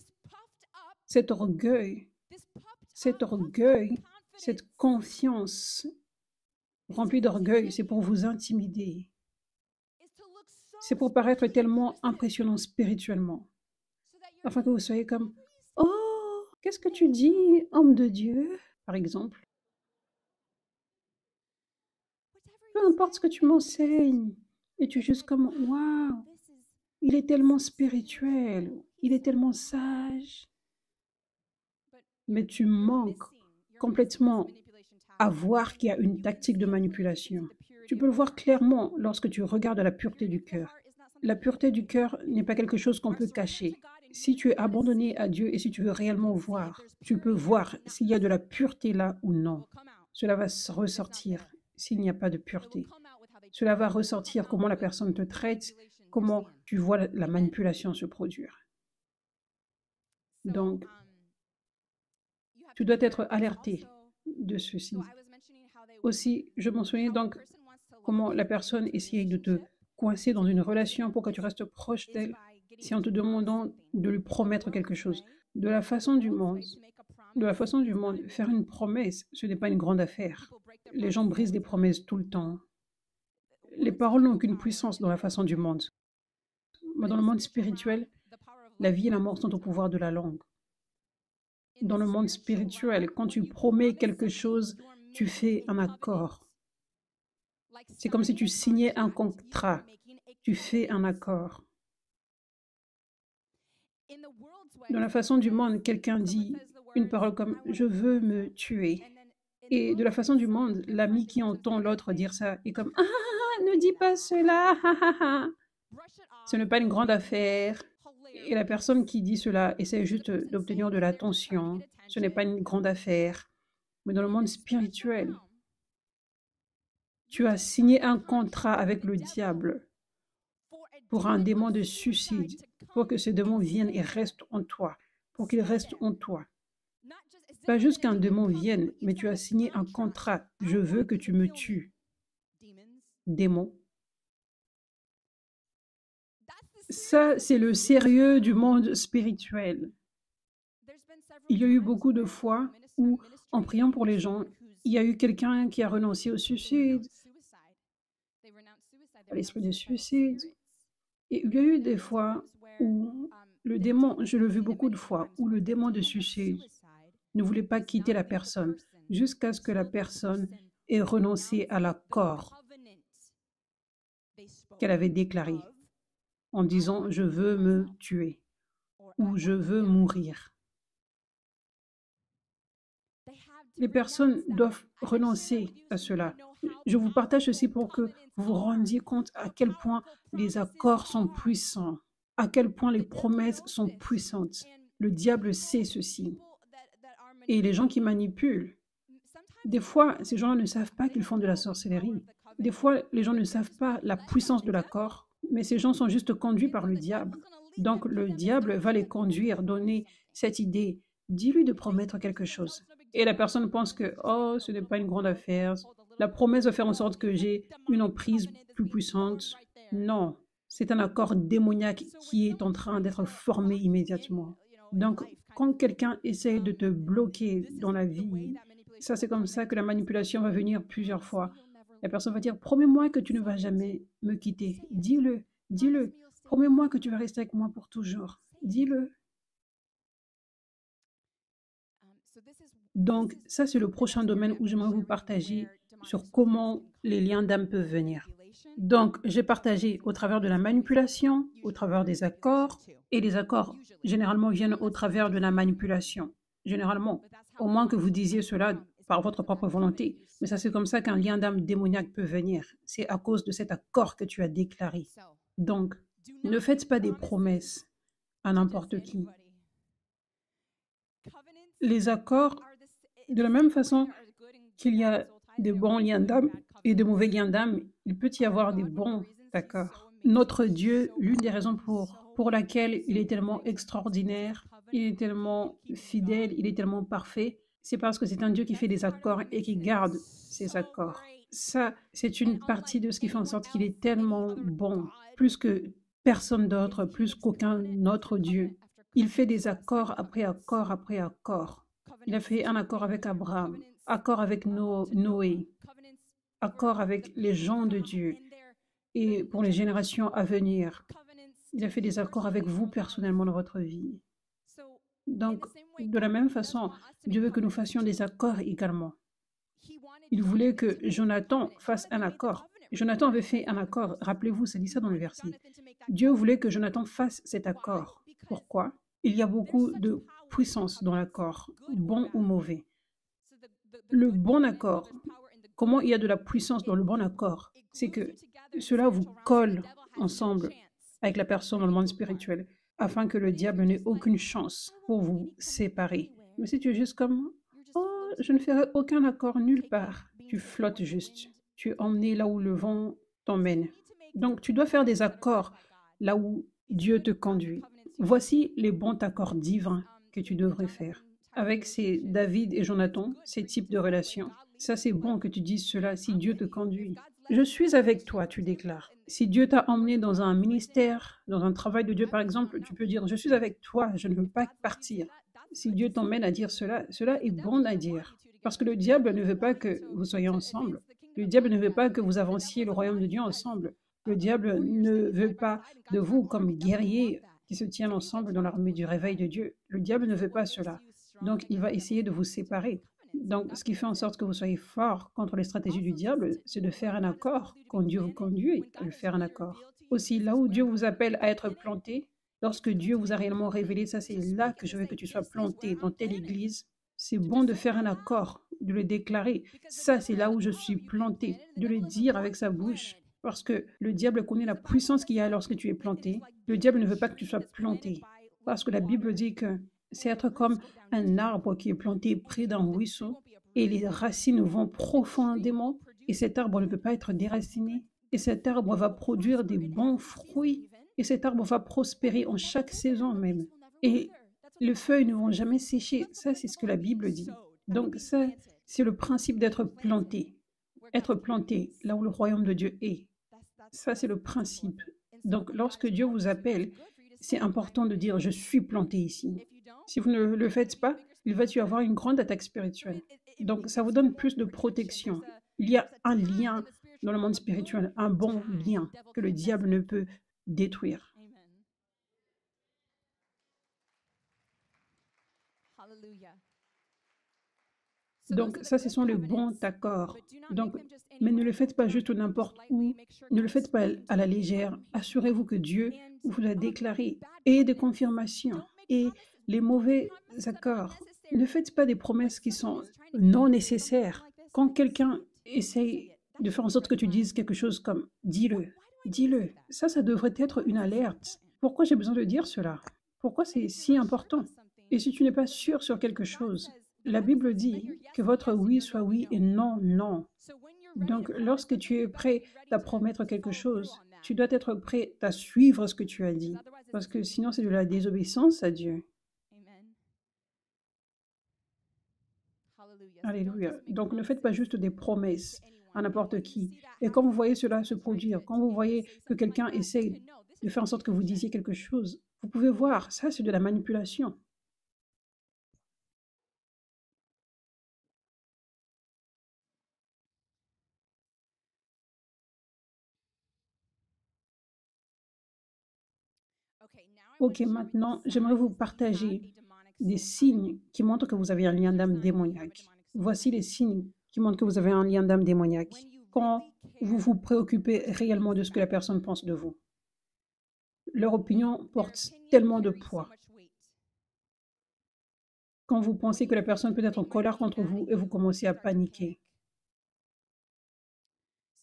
S1: Cet orgueil, cette confiance remplie d'orgueil, c'est pour vous intimider. C'est pour paraître tellement impressionnant spirituellement. Afin que vous soyez comme « Oh, qu'est-ce que tu dis, homme de Dieu ?» par exemple. Peu importe ce que tu m'enseignes. Et tu es juste comme « Waouh, il est tellement spirituel, il est tellement sage. » Mais tu manques complètement à voir qu'il y a une tactique de manipulation. Tu peux le voir clairement lorsque tu regardes la pureté du cœur. La pureté du cœur n'est pas quelque chose qu'on peut cacher. Si tu es abandonné à Dieu et si tu veux réellement voir, tu peux voir s'il y a de la pureté là ou non. Cela va ressortir s'il n'y a pas de pureté. Cela va ressortir comment la personne te traite, comment tu vois la manipulation se produire. Donc, tu dois être alerté de ceci. Aussi, je mentionnais donc comment la personne essaye de te coincer dans une relation pour que tu restes proche d'elle, c'est en te demandant de lui promettre quelque chose. De la façon du monde, De la façon du monde, faire une promesse, ce n'est pas une grande affaire. Les gens brisent des promesses tout le temps. Les paroles n'ont aucune puissance dans la façon du monde. Mais dans le monde spirituel, la vie et la mort sont au pouvoir de la langue. Dans le monde spirituel, quand tu promets quelque chose, tu fais un accord. C'est comme si tu signais un contrat. Tu fais un accord. Dans la façon du monde, quelqu'un dit une parole comme « je veux me tuer ». Et de la façon du monde, l'ami qui entend l'autre dire ça est comme « ah, ne dis pas cela, ah, ah, ah. Ce n'est pas une grande affaire ». Et la personne qui dit cela essaie juste d'obtenir de l'attention. Ce n'est pas une grande affaire. Mais dans le monde spirituel, tu as signé un contrat avec le diable pour un démon de suicide, pour que ce démon vienne et reste en toi, pour qu'il reste en toi. Pas juste qu'un démon vienne, mais tu as signé un contrat. Je veux que tu me tues. Démon. Ça, c'est le sérieux du monde spirituel. Il y a eu beaucoup de fois où, en priant pour les gens, il y a eu quelqu'un qui a renoncé au suicide, à l'esprit de suicide. Et il y a eu des fois où le démon, je l'ai vu beaucoup de fois, où le démon de suicide ne voulait pas quitter la personne jusqu'à ce que la personne ait renoncé à l'accord qu'elle avait déclaré en disant « je veux me tuer » ou « je veux mourir ». Les personnes doivent renoncer à cela. Je vous partage ceci pour que vous vous rendiez compte à quel point les accords sont puissants, à quel point les promesses sont puissantes. Le diable sait ceci. Et les gens qui manipulent, des fois, ces gens ne savent pas qu'ils font de la sorcellerie. Des fois, les gens ne savent pas la puissance de l'accord, mais ces gens sont juste conduits par le diable. Donc, le diable va les conduire, donner cette idée. Dis-lui de promettre quelque chose. Et la personne pense que, oh, ce n'est pas une grande affaire. La promesse va faire en sorte que j'ai une emprise plus puissante. Non, c'est un accord démoniaque qui est en train d'être formé immédiatement. Donc, quand quelqu'un essaie de te bloquer dans la vie, ça c'est comme ça que la manipulation va venir plusieurs fois. La personne va dire, promets-moi que tu ne vas jamais me quitter. Dis-le, dis-le. Promets-moi que tu vas rester avec moi pour toujours. Dis-le. Donc, ça c'est le prochain domaine où j'aimerais vous partager sur comment les liens d'âme peuvent venir. Donc, j'ai partagé au travers de la manipulation, au travers des accords, et les accords généralement viennent au travers de la manipulation. Généralement, au moins que vous disiez cela par votre propre volonté. Mais ça, c'est comme ça qu'un lien d'âme démoniaque peut venir. C'est à cause de cet accord que tu as déclaré. Donc, ne faites pas des promesses à n'importe qui. Les accords, de la même façon qu'il y a des bons liens d'âme et de mauvais liens d'âme, il peut y avoir des bons accords. Notre Dieu, l'une des raisons pour laquelle il est tellement extraordinaire, il est tellement fidèle, il est tellement parfait, c'est parce que c'est un Dieu qui fait des accords et qui garde ses accords. Ça, c'est une partie de ce qui fait en sorte qu'il est tellement bon, plus que personne d'autre, plus qu'aucun autre Dieu. Il fait des accords après accord après accord. Il a fait un accord avec Abraham, accord avec Noé, accord avec les gens de Dieu et pour les générations à venir. Il a fait des accords avec vous personnellement dans votre vie. Donc, de la même façon, Dieu veut que nous fassions des accords également. Il voulait que Jonathan fasse un accord. Jonathan avait fait un accord. Rappelez-vous, ça dit ça dans le verset. Dieu voulait que Jonathan fasse cet accord. Pourquoi? Il y a beaucoup de puissance dans l'accord, bon ou mauvais. Le bon accord, comment il y a de la puissance dans le bon accord? C'est que cela vous colle ensemble avec la personne dans le monde spirituel, afin que le diable n'ait aucune chance pour vous séparer. Mais si tu es juste comme « Oh, je ne ferai aucun accord nulle part », tu flottes juste. Tu es emmené là où le vent t'emmène. Donc, tu dois faire des accords là où Dieu te conduit. Voici les bons accords divins que tu devrais faire. Avec ces David et Jonathan, ces types de relations, ça c'est bon que tu dises cela si Dieu te conduit. Je suis avec toi, tu déclares. Si Dieu t'a emmené dans un ministère, dans un travail de Dieu par exemple, tu peux dire, je suis avec toi, je ne veux pas partir. si Dieu t'emmène à dire cela, cela est bon à dire. Parce que le diable ne veut pas que vous soyez ensemble. Le diable ne veut pas que vous avanciez le royaume de Dieu ensemble. Le diable ne veut pas de vous comme guerriers qui se tiennent ensemble dans l'armée du réveil de Dieu. Le diable ne veut pas cela. Donc, il va essayer de vous séparer. Donc, ce qui fait en sorte que vous soyez fort contre les stratégies du diable, c'est de faire un accord. Quand Dieu vous conduit, de faire un accord. Aussi, là où Dieu vous appelle à être planté, lorsque Dieu vous a réellement révélé, ça c'est là que je veux que tu sois planté dans telle église. C'est bon de faire un accord, de le déclarer. Ça c'est là où je suis planté, de le dire avec sa bouche. Parce que le diable connaît la puissance qu'il y a lorsque tu es planté. Le diable ne veut pas que tu sois planté. Parce que la Bible dit que c'est être comme un arbre qui est planté près d'un ruisseau et les racines vont profondément et cet arbre ne peut pas être déraciné. Et cet arbre va produire des bons fruits et cet arbre va prospérer en chaque saison même. Et les feuilles ne vont jamais sécher. Ça, c'est ce que la Bible dit. Donc ça, c'est le principe d'être planté. Être planté là où le royaume de Dieu est. Ça, c'est le principe. Donc lorsque Dieu vous appelle, c'est important de dire « je suis planté ici ». Si vous ne le faites pas, il va y avoir une grande attaque spirituelle. Donc ça vous donne plus de protection. Il y a un lien dans le monde spirituel, un bon lien que le diable ne peut détruire. Donc ça, ce sont les bons accords. Donc, mais ne le faites pas juste n'importe où, ne le faites pas à la légère. Assurez-vous que Dieu vous l'a déclaré et des confirmations et les mauvais accords. Ne faites pas des promesses qui sont non nécessaires. Quand quelqu'un essaye de faire en sorte que tu dises quelque chose comme « dis-le », dis-le. Ça devrait être une alerte. Pourquoi j'ai besoin de dire cela? Pourquoi c'est si important? Et si tu n'es pas sûr sur quelque chose, la Bible dit que votre oui soit oui et non, non. Donc, lorsque tu es prêt à promettre quelque chose, tu dois être prêt à suivre ce que tu as dit. Parce que sinon, c'est de la désobéissance à Dieu. Alléluia. Donc, ne faites pas juste des promesses à n'importe qui. Et quand vous voyez cela se produire, quand vous voyez que quelqu'un essaie de faire en sorte que vous disiez quelque chose, vous pouvez voir, ça, c'est de la manipulation. Ok, maintenant, j'aimerais vous partager des signes qui montrent que vous avez un lien d'âme démoniaque. Voici les signes qui montrent que vous avez un lien d'âme démoniaque. Quand vous vous préoccupez réellement de ce que la personne pense de vous. Leur opinion porte tellement de poids. Quand vous pensez que la personne peut être en colère contre vous et vous commencez à paniquer.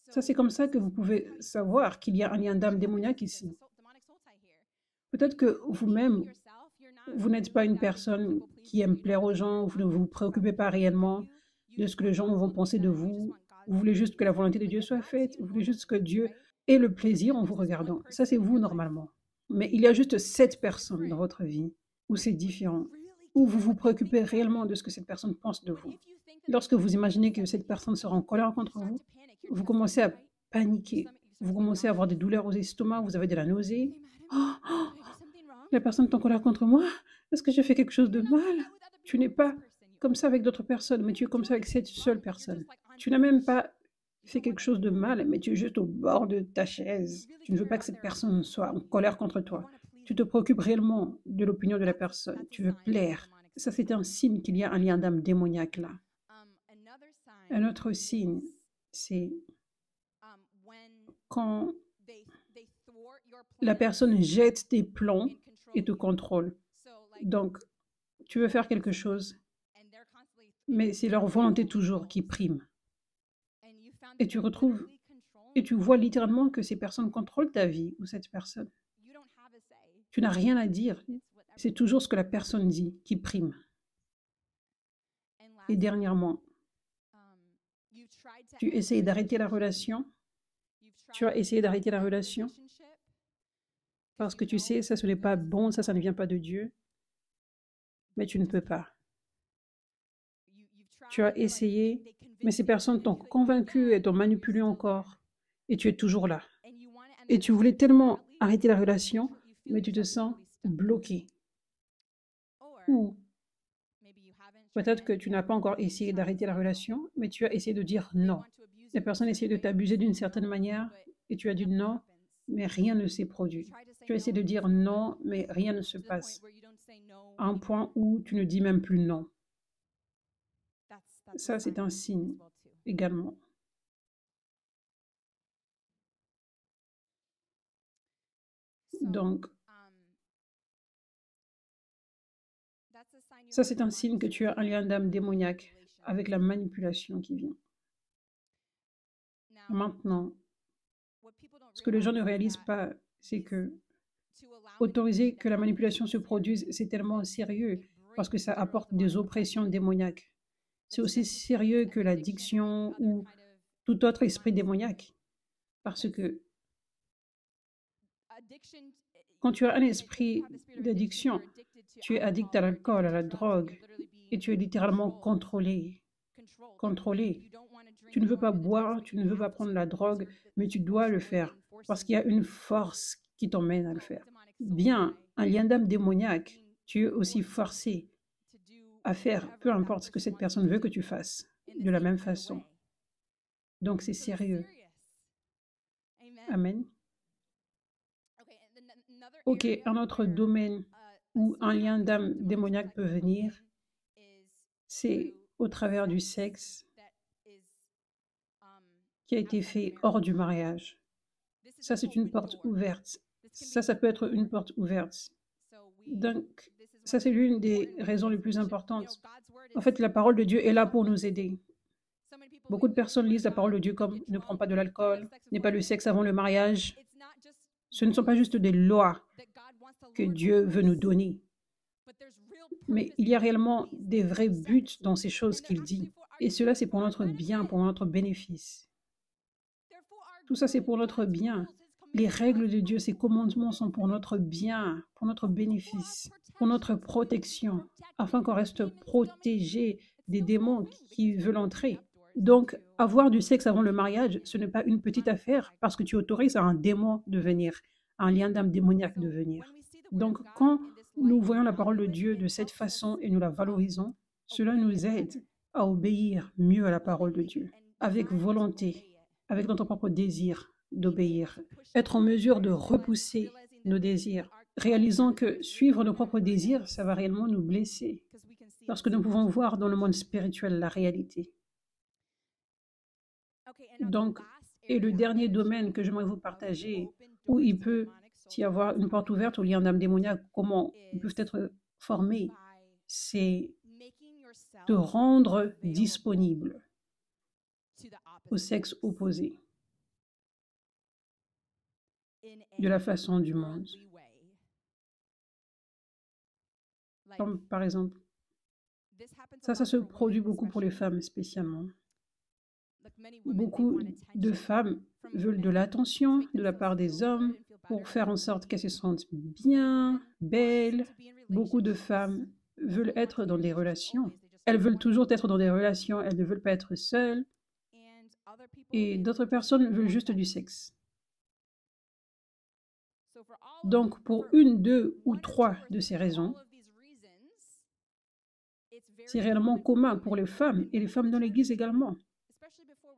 S1: Ça, c'est comme ça que vous pouvez savoir qu'il y a un lien d'âme démoniaque ici. Peut-être que vous-même, vous n'êtes pas une personne qui aime plaire aux gens, vous ne vous préoccupez pas réellement de ce que les gens vont penser de vous. Vous voulez juste que la volonté de Dieu soit faite, vous voulez juste que Dieu ait le plaisir en vous regardant. Ça, c'est vous normalement. Mais il y a juste 7 personnes dans votre vie où c'est différent, où vous vous préoccupez réellement de ce que cette personne pense de vous. Lorsque vous imaginez que cette personne sera en colère contre vous, vous commencez à paniquer, vous commencez à avoir des douleurs aux estomacs, vous avez de la nausée. Oh, oh, la personne est en colère contre moi? Est-ce que j'ai fait quelque chose de mal? Tu n'es pas comme ça avec d'autres personnes, mais tu es comme ça avec cette seule personne. Tu n'as même pas fait quelque chose de mal, mais tu es juste au bord de ta chaise. Tu ne veux pas que cette personne soit en colère contre toi. Tu te préoccupes réellement de l'opinion de la personne. Tu veux plaire. Ça, c'est un signe qu'il y a un lien d'âme démoniaque là. Un autre signe, c'est quand la personne jette tes plans et te contrôle. Donc, tu veux faire quelque chose, mais c'est leur volonté toujours qui prime. Et tu vois littéralement que ces personnes contrôlent ta vie ou cette personne. Tu n'as rien à dire. C'est toujours ce que la personne dit qui prime. Et dernièrement, tu essayes d'arrêter la relation. Tu as essayé d'arrêter la relation parce que tu sais, ça, ce n'est pas bon, ça ne vient pas de Dieu. Mais tu ne peux pas. Tu as essayé, mais ces personnes t'ont convaincu et t'ont manipulé encore. Et tu es toujours là. Et tu voulais tellement arrêter la relation, mais tu te sens bloqué. Ou Peut-être que tu n'as pas encore essayé d'arrêter la relation, mais tu as essayé de dire non. La personne essaie de t'abuser d'une certaine manière et tu as dit non, mais rien ne s'est produit. Tu as essayé de dire non, mais rien ne se passe. À un point où tu ne dis même plus non. Ça, c'est un signe également. Donc, ça, c'est un signe que tu as un lien d'âme démoniaque avec la manipulation qui vient. Maintenant, ce que les gens ne réalisent pas, c'est que autoriser que la manipulation se produise, c'est tellement sérieux parce que ça apporte des oppressions démoniaques. C'est aussi sérieux que l'addiction ou tout autre esprit démoniaque. Parce que quand tu as un esprit d'addiction, tu es addict à l'alcool, à la drogue, et tu es littéralement contrôlé. Contrôlé. Tu ne veux pas boire, tu ne veux pas prendre la drogue, mais tu dois le faire parce qu'il y a une force qui t'emmène à le faire. Bien, un lien d'âme démoniaque, tu es aussi forcé à faire peu importe ce que cette personne veut que tu fasses, de la même façon. Donc c'est sérieux. Amen. Ok, un autre domaine où un lien d'âme démoniaque peut venir, c'est au travers du sexe qui a été fait hors du mariage. Ça, c'est une porte ouverte. Ça peut être une porte ouverte. Donc, ça, c'est l'une des raisons les plus importantes. En fait, la parole de Dieu est là pour nous aider. Beaucoup de personnes lisent la parole de Dieu comme ne prends pas de l'alcool, n'aie pas le sexe avant le mariage. Ce ne sont pas juste des lois que Dieu veut nous donner, mais il y a réellement des vrais buts dans ces choses qu'il dit. Et cela, c'est pour notre bien, pour notre bénéfice. Tout ça, c'est pour notre bien. Les règles de Dieu, ses commandements sont pour notre bien, pour notre bénéfice, pour notre protection, afin qu'on reste protégé des démons qui veulent entrer. Donc, avoir du sexe avant le mariage, ce n'est pas une petite affaire parce que tu autorises à un démon de venir, à un lien d'âme démoniaque de venir. Donc, quand nous voyons la parole de Dieu de cette façon et nous la valorisons, cela nous aide à obéir mieux à la parole de Dieu, avec volonté, avec notre propre désir d'obéir, être en mesure de repousser nos désirs, réalisant que suivre nos propres désirs, ça va réellement nous blesser, parce que nous pouvons voir dans le monde spirituel la réalité. Donc, et le dernier domaine que j'aimerais vous partager, où il peut y avoir une porte ouverte au lien d'âme démoniaque, comment ils peuvent être formés, c'est de rendre disponible au sexe opposé de la façon du monde. Comme par exemple, ça se produit beaucoup pour les femmes spécialement. Beaucoup de femmes veulent de l'attention de la part des hommes pour faire en sorte qu'elles se sentent bien, belles. Beaucoup de femmes veulent être dans des relations. Elles veulent toujours être dans des relations, elles ne veulent pas être seules. Et d'autres personnes veulent juste du sexe. Donc, pour une, deux ou trois de ces raisons, c'est réellement commun pour les femmes et les femmes dans l'Église également.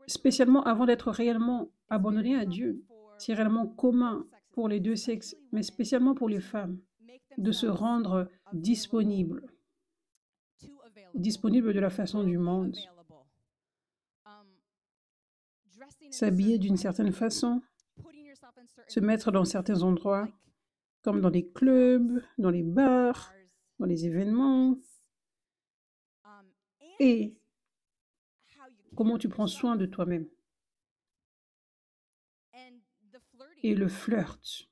S1: Spécialement avant d'être réellement abandonnées à Dieu, c'est réellement commun pour les deux sexes, mais spécialement pour les femmes, de se rendre disponibles de la façon du monde, s'habiller d'une certaine façon, se mettre dans certains endroits, comme dans les clubs, dans les bars, dans les événements, et comment tu prends soin de toi-même. Et le flirt.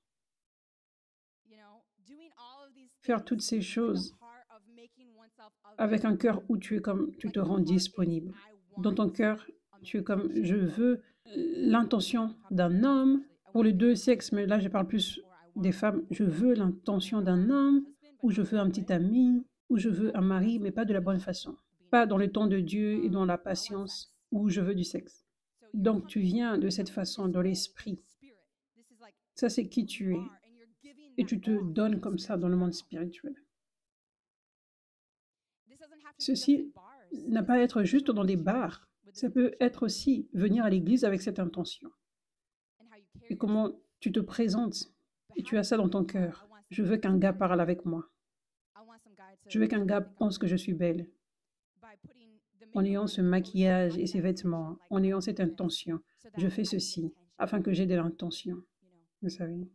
S1: Faire toutes ces choses avec un cœur où tu te rends disponible. Dans ton cœur, tu es comme, je veux l'intention d'un homme pour les deux sexes, mais là je parle plus des femmes, je veux l'intention d'un homme, ou je veux un petit ami, ou je veux un mari, mais pas de la bonne façon. Pas dans le temps de Dieu et dans la patience, où je veux du sexe. Donc tu viens de cette façon, dans l'esprit. Ça, c'est qui tu es. Et tu te donnes comme ça dans le monde spirituel. Ceci n'a pas à être juste dans des bars. Ça peut être aussi venir à l'église avec cette intention. Et comment tu te présentes et tu as ça dans ton cœur. Je veux qu'un gars parle avec moi. Je veux qu'un gars pense que je suis belle. En ayant ce maquillage et ces vêtements, en ayant cette intention, je fais ceci afin que j'ai de l'intention. Vous savez,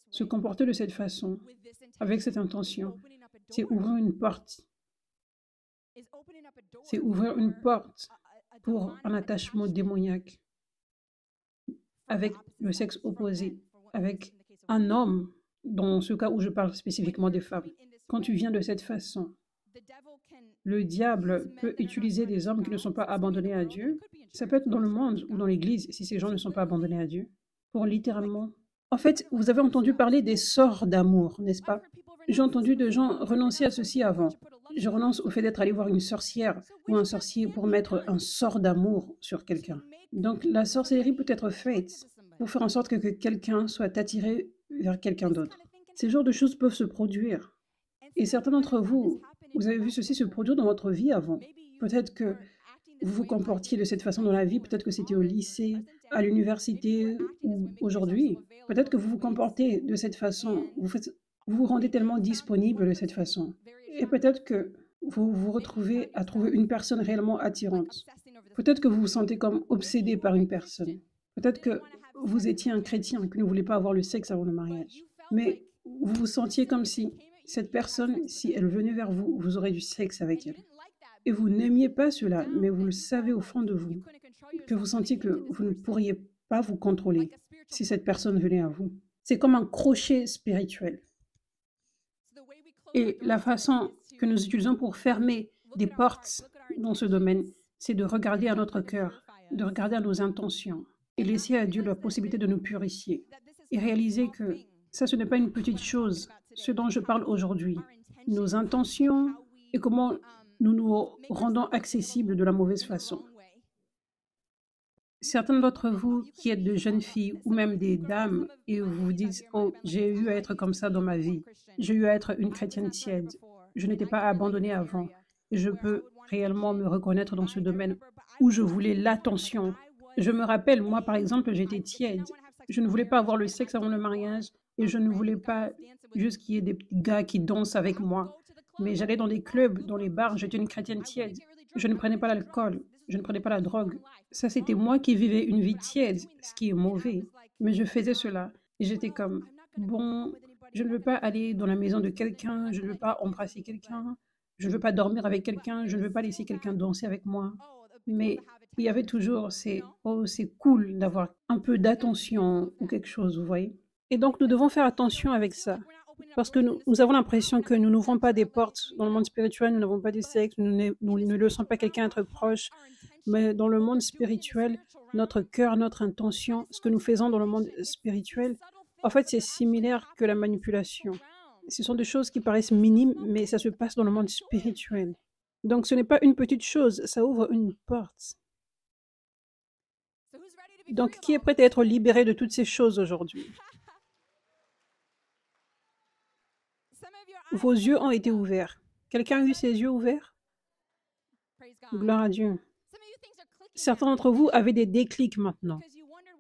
S1: se comporter de cette façon, avec cette intention, c'est ouvrir une porte. C'est ouvrir une porte pour un attachement démoniaque avec le sexe opposé, avec un homme, dans ce cas où je parle spécifiquement des femmes. Quand tu viens de cette façon, le diable peut utiliser des hommes qui ne sont pas abandonnés à Dieu. Ça peut être dans le monde ou dans l'Église, si ces gens ne sont pas abandonnés à Dieu, pour littéralement... En fait, vous avez entendu parler des sorts d'amour, n'est-ce pas? J'ai entendu de gens renoncer à ceci avant. Je renonce au fait d'être allé voir une sorcière ou un sorcier pour mettre un sort d'amour sur quelqu'un. Donc, la sorcellerie peut être faite pour faire en sorte que quelqu'un soit attiré vers quelqu'un d'autre. Ces genres de choses peuvent se produire. Et certains d'entre vous, vous avez vu ceci se produire dans votre vie avant. Peut-être que vous vous comportiez de cette façon dans la vie, peut-être que c'était au lycée, à l'université ou aujourd'hui. Peut-être que vous vous comportez de cette façon, vous vous rendez tellement disponible de cette façon. Et peut-être que vous vous retrouvez à trouver une personne réellement attirante. Peut-être que vous vous sentez comme obsédé par une personne. Peut-être que vous étiez un chrétien qui ne voulait pas avoir le sexe avant le mariage. Mais vous vous sentiez comme si cette personne, si elle venait vers vous, vous aurez du sexe avec elle. Et vous n'aimiez pas cela, mais vous le savez au fond de vous, que vous sentiez que vous ne pourriez pas vous contrôler si cette personne venait à vous. C'est comme un crochet spirituel. Et la façon que nous utilisons pour fermer des portes dans ce domaine, c'est de regarder à notre cœur, de regarder à nos intentions et laisser à Dieu la possibilité de nous purifier et réaliser que ça, ce n'est pas une petite chose, ce dont je parle aujourd'hui. Nos intentions et comment nous nous rendons accessibles de la mauvaise façon. Certains d'entre vous qui êtes de jeunes filles ou même des dames et vous vous dites « Oh, j'ai eu à être comme ça dans ma vie. J'ai eu à être une chrétienne tiède. Je n'étais pas abandonnée avant. Je peux réellement me reconnaître dans ce domaine où je voulais l'attention. » Je me rappelle, moi par exemple, j'étais tiède. Je ne voulais pas avoir le sexe avant le mariage et je ne voulais pas juste qu'il y ait des petits gars qui dansent avec moi. Mais j'allais dans des clubs, dans les bars, j'étais une chrétienne tiède. Je ne prenais pas l'alcool, je ne prenais pas la drogue. Ça, c'était moi qui vivais une vie tiède, ce qui est mauvais. Mais je faisais cela et j'étais comme, bon, je ne veux pas aller dans la maison de quelqu'un, je ne veux pas embrasser quelqu'un, je ne veux pas dormir avec quelqu'un, je ne veux pas laisser quelqu'un danser avec moi. Mais il y avait toujours ces, oh, c'est cool d'avoir un peu d'attention ou quelque chose, vous voyez. Et donc, nous devons faire attention avec ça. Parce que nous avons l'impression que nous n'ouvrons pas des portes dans le monde spirituel, nous n'avons pas de sexe, nous ne laissons pas quelqu'un être proche. Mais dans le monde spirituel, notre cœur, notre intention, ce que nous faisons dans le monde spirituel, en fait, c'est similaire que la manipulation. Ce sont des choses qui paraissent minimes, mais ça se passe dans le monde spirituel. Donc, ce n'est pas une petite chose, ça ouvre une porte. Donc, qui est prêt à être libéré de toutes ces choses aujourd'hui? Vos yeux ont été ouverts. Quelqu'un a eu ses yeux ouverts? Gloire à Dieu. Certains d'entre vous avaient des déclics maintenant,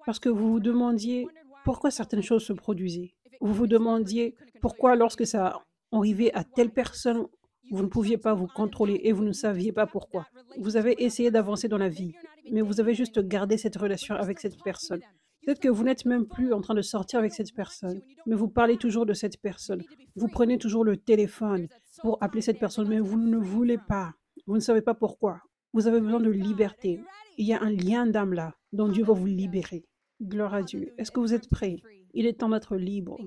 S1: parce que vous vous demandiez pourquoi certaines choses se produisaient. Vous vous demandiez pourquoi lorsque ça arrivait à telle personne, vous ne pouviez pas vous contrôler et vous ne saviez pas pourquoi. Vous avez essayé d'avancer dans la vie, mais vous avez juste gardé cette relation avec cette personne. Peut-être que vous n'êtes même plus en train de sortir avec cette personne, mais vous parlez toujours de cette personne. Vous prenez toujours le téléphone pour appeler cette personne, mais vous ne voulez pas. Vous ne savez pas pourquoi. Vous avez besoin de liberté. Il y a un lien d'âme là, dont Dieu va vous libérer. Gloire à Dieu. Est-ce que vous êtes prêts? Il est temps d'être libre.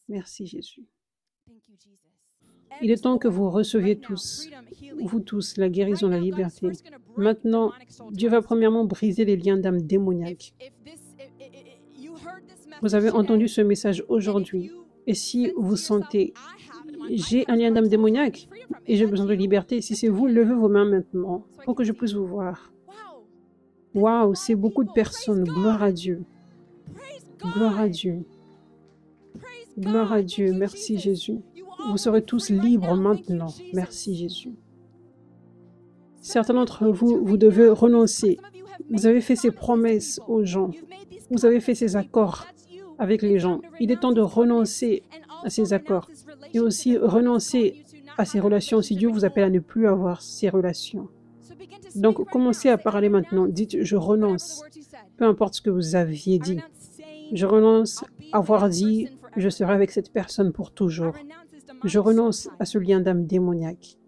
S1: Merci Jésus. Il est temps que vous receviez tous, vous tous, la guérison, la liberté. Maintenant, Dieu va premièrement briser les liens d'âme démoniaques. Vous avez entendu ce message aujourd'hui. Et si vous sentez, j'ai un lien d'âme démoniaque et j'ai besoin de liberté, si c'est vous, levez vos mains maintenant pour que je puisse vous voir. Waouh, c'est beaucoup de personnes. Gloire à Dieu. Gloire à Dieu. Gloire à Dieu. Merci Jésus. Vous serez tous libres maintenant. Merci Jésus. Certains d'entre vous, vous devez renoncer. Vous avez fait ces promesses aux gens. Vous avez fait ces accords avec les gens. Il est temps de renoncer à ces accords et aussi renoncer à ces relations si Dieu vous appelle à ne plus avoir ces relations. Donc, commencez à parler maintenant. Dites, je renonce. Peu importe ce que vous aviez dit. Je renonce à avoir dit, je serai avec cette personne pour toujours. Je renonce à ce lien d'âme démoniaque.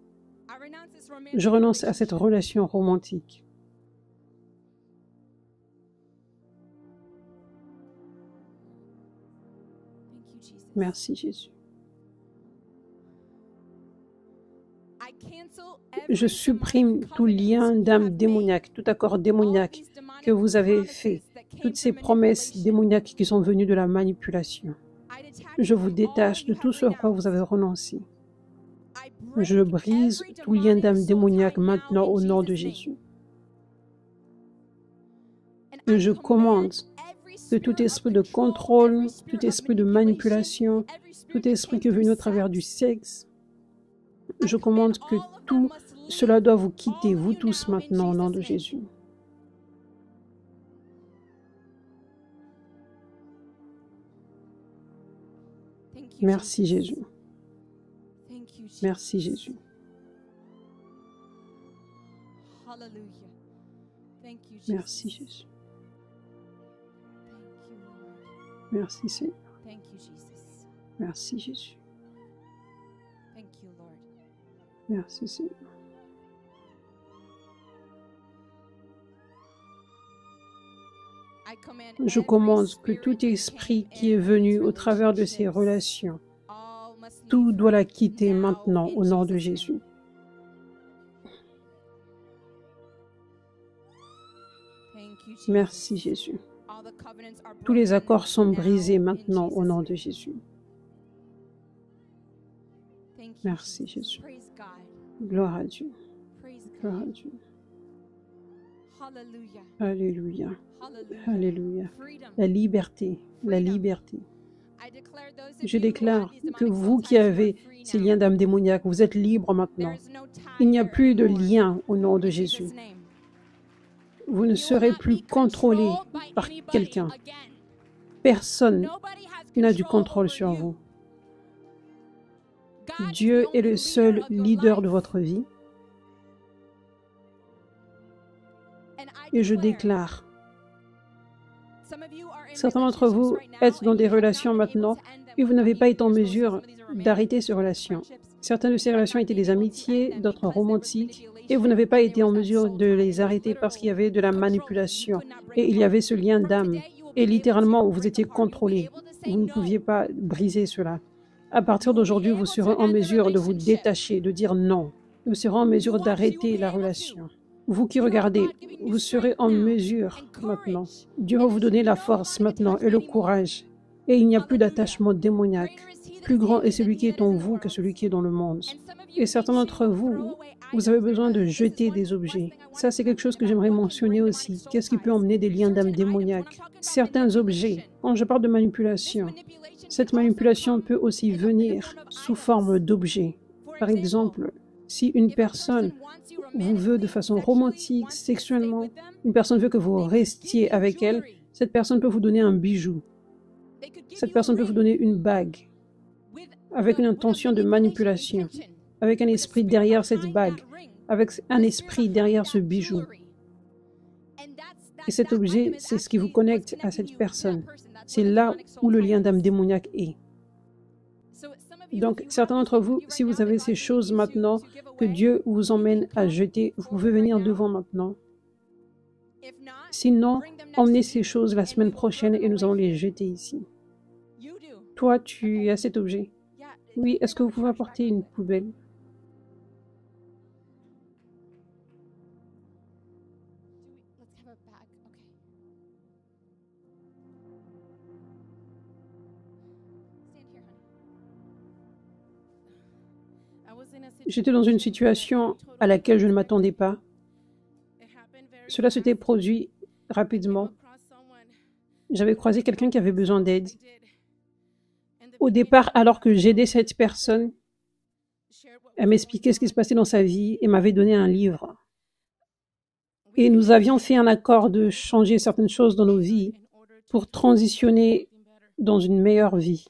S1: Je renonce à cette relation romantique. Merci Jésus. Je supprime tout lien d'âme démoniaque, tout accord démoniaque que vous avez fait, toutes ces promesses démoniaques qui sont venues de la manipulation. Je vous détache de tout ce à quoi vous avez renoncé. Je brise tout lien d'âme démoniaque maintenant au nom de Jésus. Et je commande que tout esprit de contrôle, tout esprit de manipulation, tout esprit qui est venu au travers du sexe, je commande que tout cela doit vous quitter, vous tous maintenant, au nom de Jésus. Merci Jésus. Merci Jésus. Merci Jésus. Merci Seigneur. Merci Jésus. Merci Seigneur. Je commande que tout esprit qui est venu au travers de ces relations, tout doit la quitter maintenant au nom de Jésus. Merci Jésus. Tous les accords sont brisés maintenant au nom de Jésus. Merci Jésus. Gloire à Dieu. Gloire à Dieu. Alléluia. Alléluia. La liberté. La liberté. Je déclare que vous qui avez ces liens d'âme démoniaque, vous êtes libres maintenant. Il n'y a plus de lien au nom de Jésus. Vous ne serez plus contrôlé par quelqu'un. Personne n'a du contrôle sur vous. Dieu est le seul leader de votre vie. Et je déclare, certains d'entre vous êtes dans des relations maintenant et vous n'avez pas été en mesure d'arrêter ces relations. Certaines de ces relations étaient des amitiés, d'autres romantiques, et vous n'avez pas été en mesure de les arrêter parce qu'il y avait de la manipulation et il y avait ce lien d'âme. Et littéralement, vous étiez contrôlé. Vous ne pouviez pas briser cela. À partir d'aujourd'hui, vous serez en mesure de vous détacher, de dire non. Vous serez en mesure d'arrêter la relation. Vous qui regardez, vous serez en mesure maintenant. Dieu va vous donner la force maintenant et le courage. Et il n'y a plus d'attachement démoniaque. Plus grand est celui qui est en vous que celui qui est dans le monde. Et certains d'entre vous, vous avez besoin de jeter des objets. Ça, c'est quelque chose que j'aimerais mentionner aussi. Qu'est-ce qui peut emmener des liens d'âme démoniaque? Certains objets, quand je parle de manipulation, cette manipulation peut aussi venir sous forme d'objets. Par exemple, si une personne vous veut de façon romantique, sexuellement, une personne veut que vous restiez avec elle, cette personne peut vous donner un bijou. Cette personne peut vous donner une bague avec une intention de manipulation, avec un esprit derrière cette bague, avec un esprit derrière ce bijou. Et cet objet, c'est ce qui vous connecte à cette personne. C'est là où le lien d'âme démoniaque est. Donc, certains d'entre vous, si vous avez ces choses maintenant, que Dieu vous emmène à jeter, vous pouvez venir devant maintenant. Sinon, emmenez ces choses la semaine prochaine et nous allons les jeter ici. Toi, tu as cet objet. Oui, est-ce que vous pouvez apporter une poubelle? J'étais dans une situation à laquelle je ne m'attendais pas. Cela s'était produit rapidement. J'avais croisé quelqu'un qui avait besoin d'aide. Au départ, alors que j'aidais cette personne, Elle m'expliquait ce qui se passait dans sa vie et m'avait donné un livre. Et nous avions fait un accord de changer certaines choses dans nos vies pour transitionner dans une meilleure vie.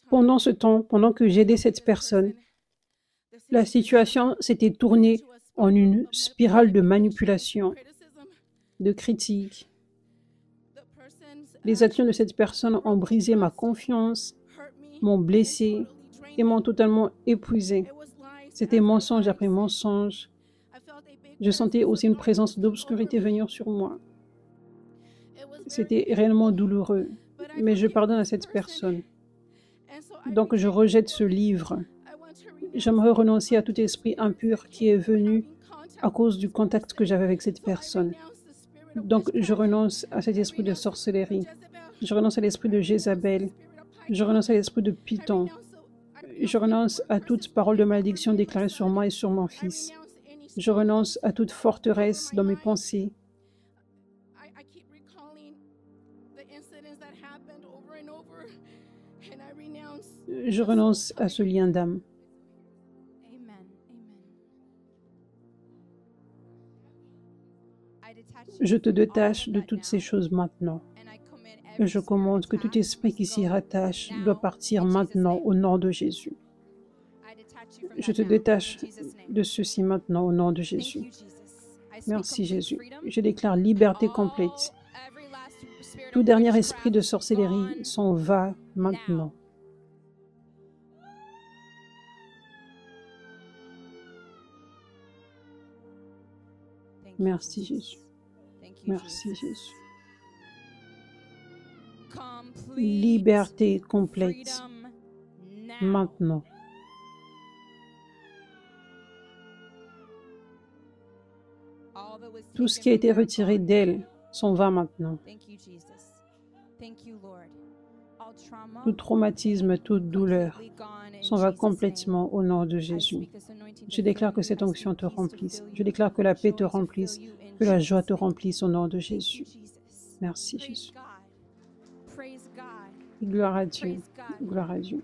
S1: Pendant ce temps, pendant que j'aidais cette personne, la situation s'était tournée en une spirale de manipulation, de critique. Les actions de cette personne ont brisé ma confiance, m'ont blessé et m'ont totalement épuisé. C'était mensonge après mensonge. Je sentais aussi une présence d'obscurité venir sur moi. C'était réellement douloureux, mais je pardonne à cette personne. Donc je rejette ce livre. J'aimerais renoncer à tout esprit impur qui est venu à cause du contact que j'avais avec cette personne. Donc je renonce à cet esprit de sorcellerie. Je renonce à l'esprit de Jézabel. Je renonce à l'esprit de Python. Je renonce à toute parole de malédiction déclarée sur moi et sur mon fils. Je renonce à toute forteresse dans mes pensées. Je renonce à ce lien d'âme. Je te détache de toutes ces choses maintenant. Et je commande que tout esprit qui s'y rattache doit partir maintenant au nom de Jésus. Je te détache de ceci maintenant au nom de Jésus. Merci Jésus. Je déclare liberté complète. Tout dernier esprit de sorcellerie s'en va maintenant. Merci Jésus. Merci Jésus. Liberté complète maintenant. Tout ce qui a été retiré d'elle s'en va maintenant. Tout traumatisme, toute douleur s'en va complètement au nom de Jésus. Je déclare que cette onction te remplisse. Je déclare que la paix te remplisse, que la joie te remplisse au nom de Jésus. Merci Jésus. Gloire à Dieu. Gloire à Dieu.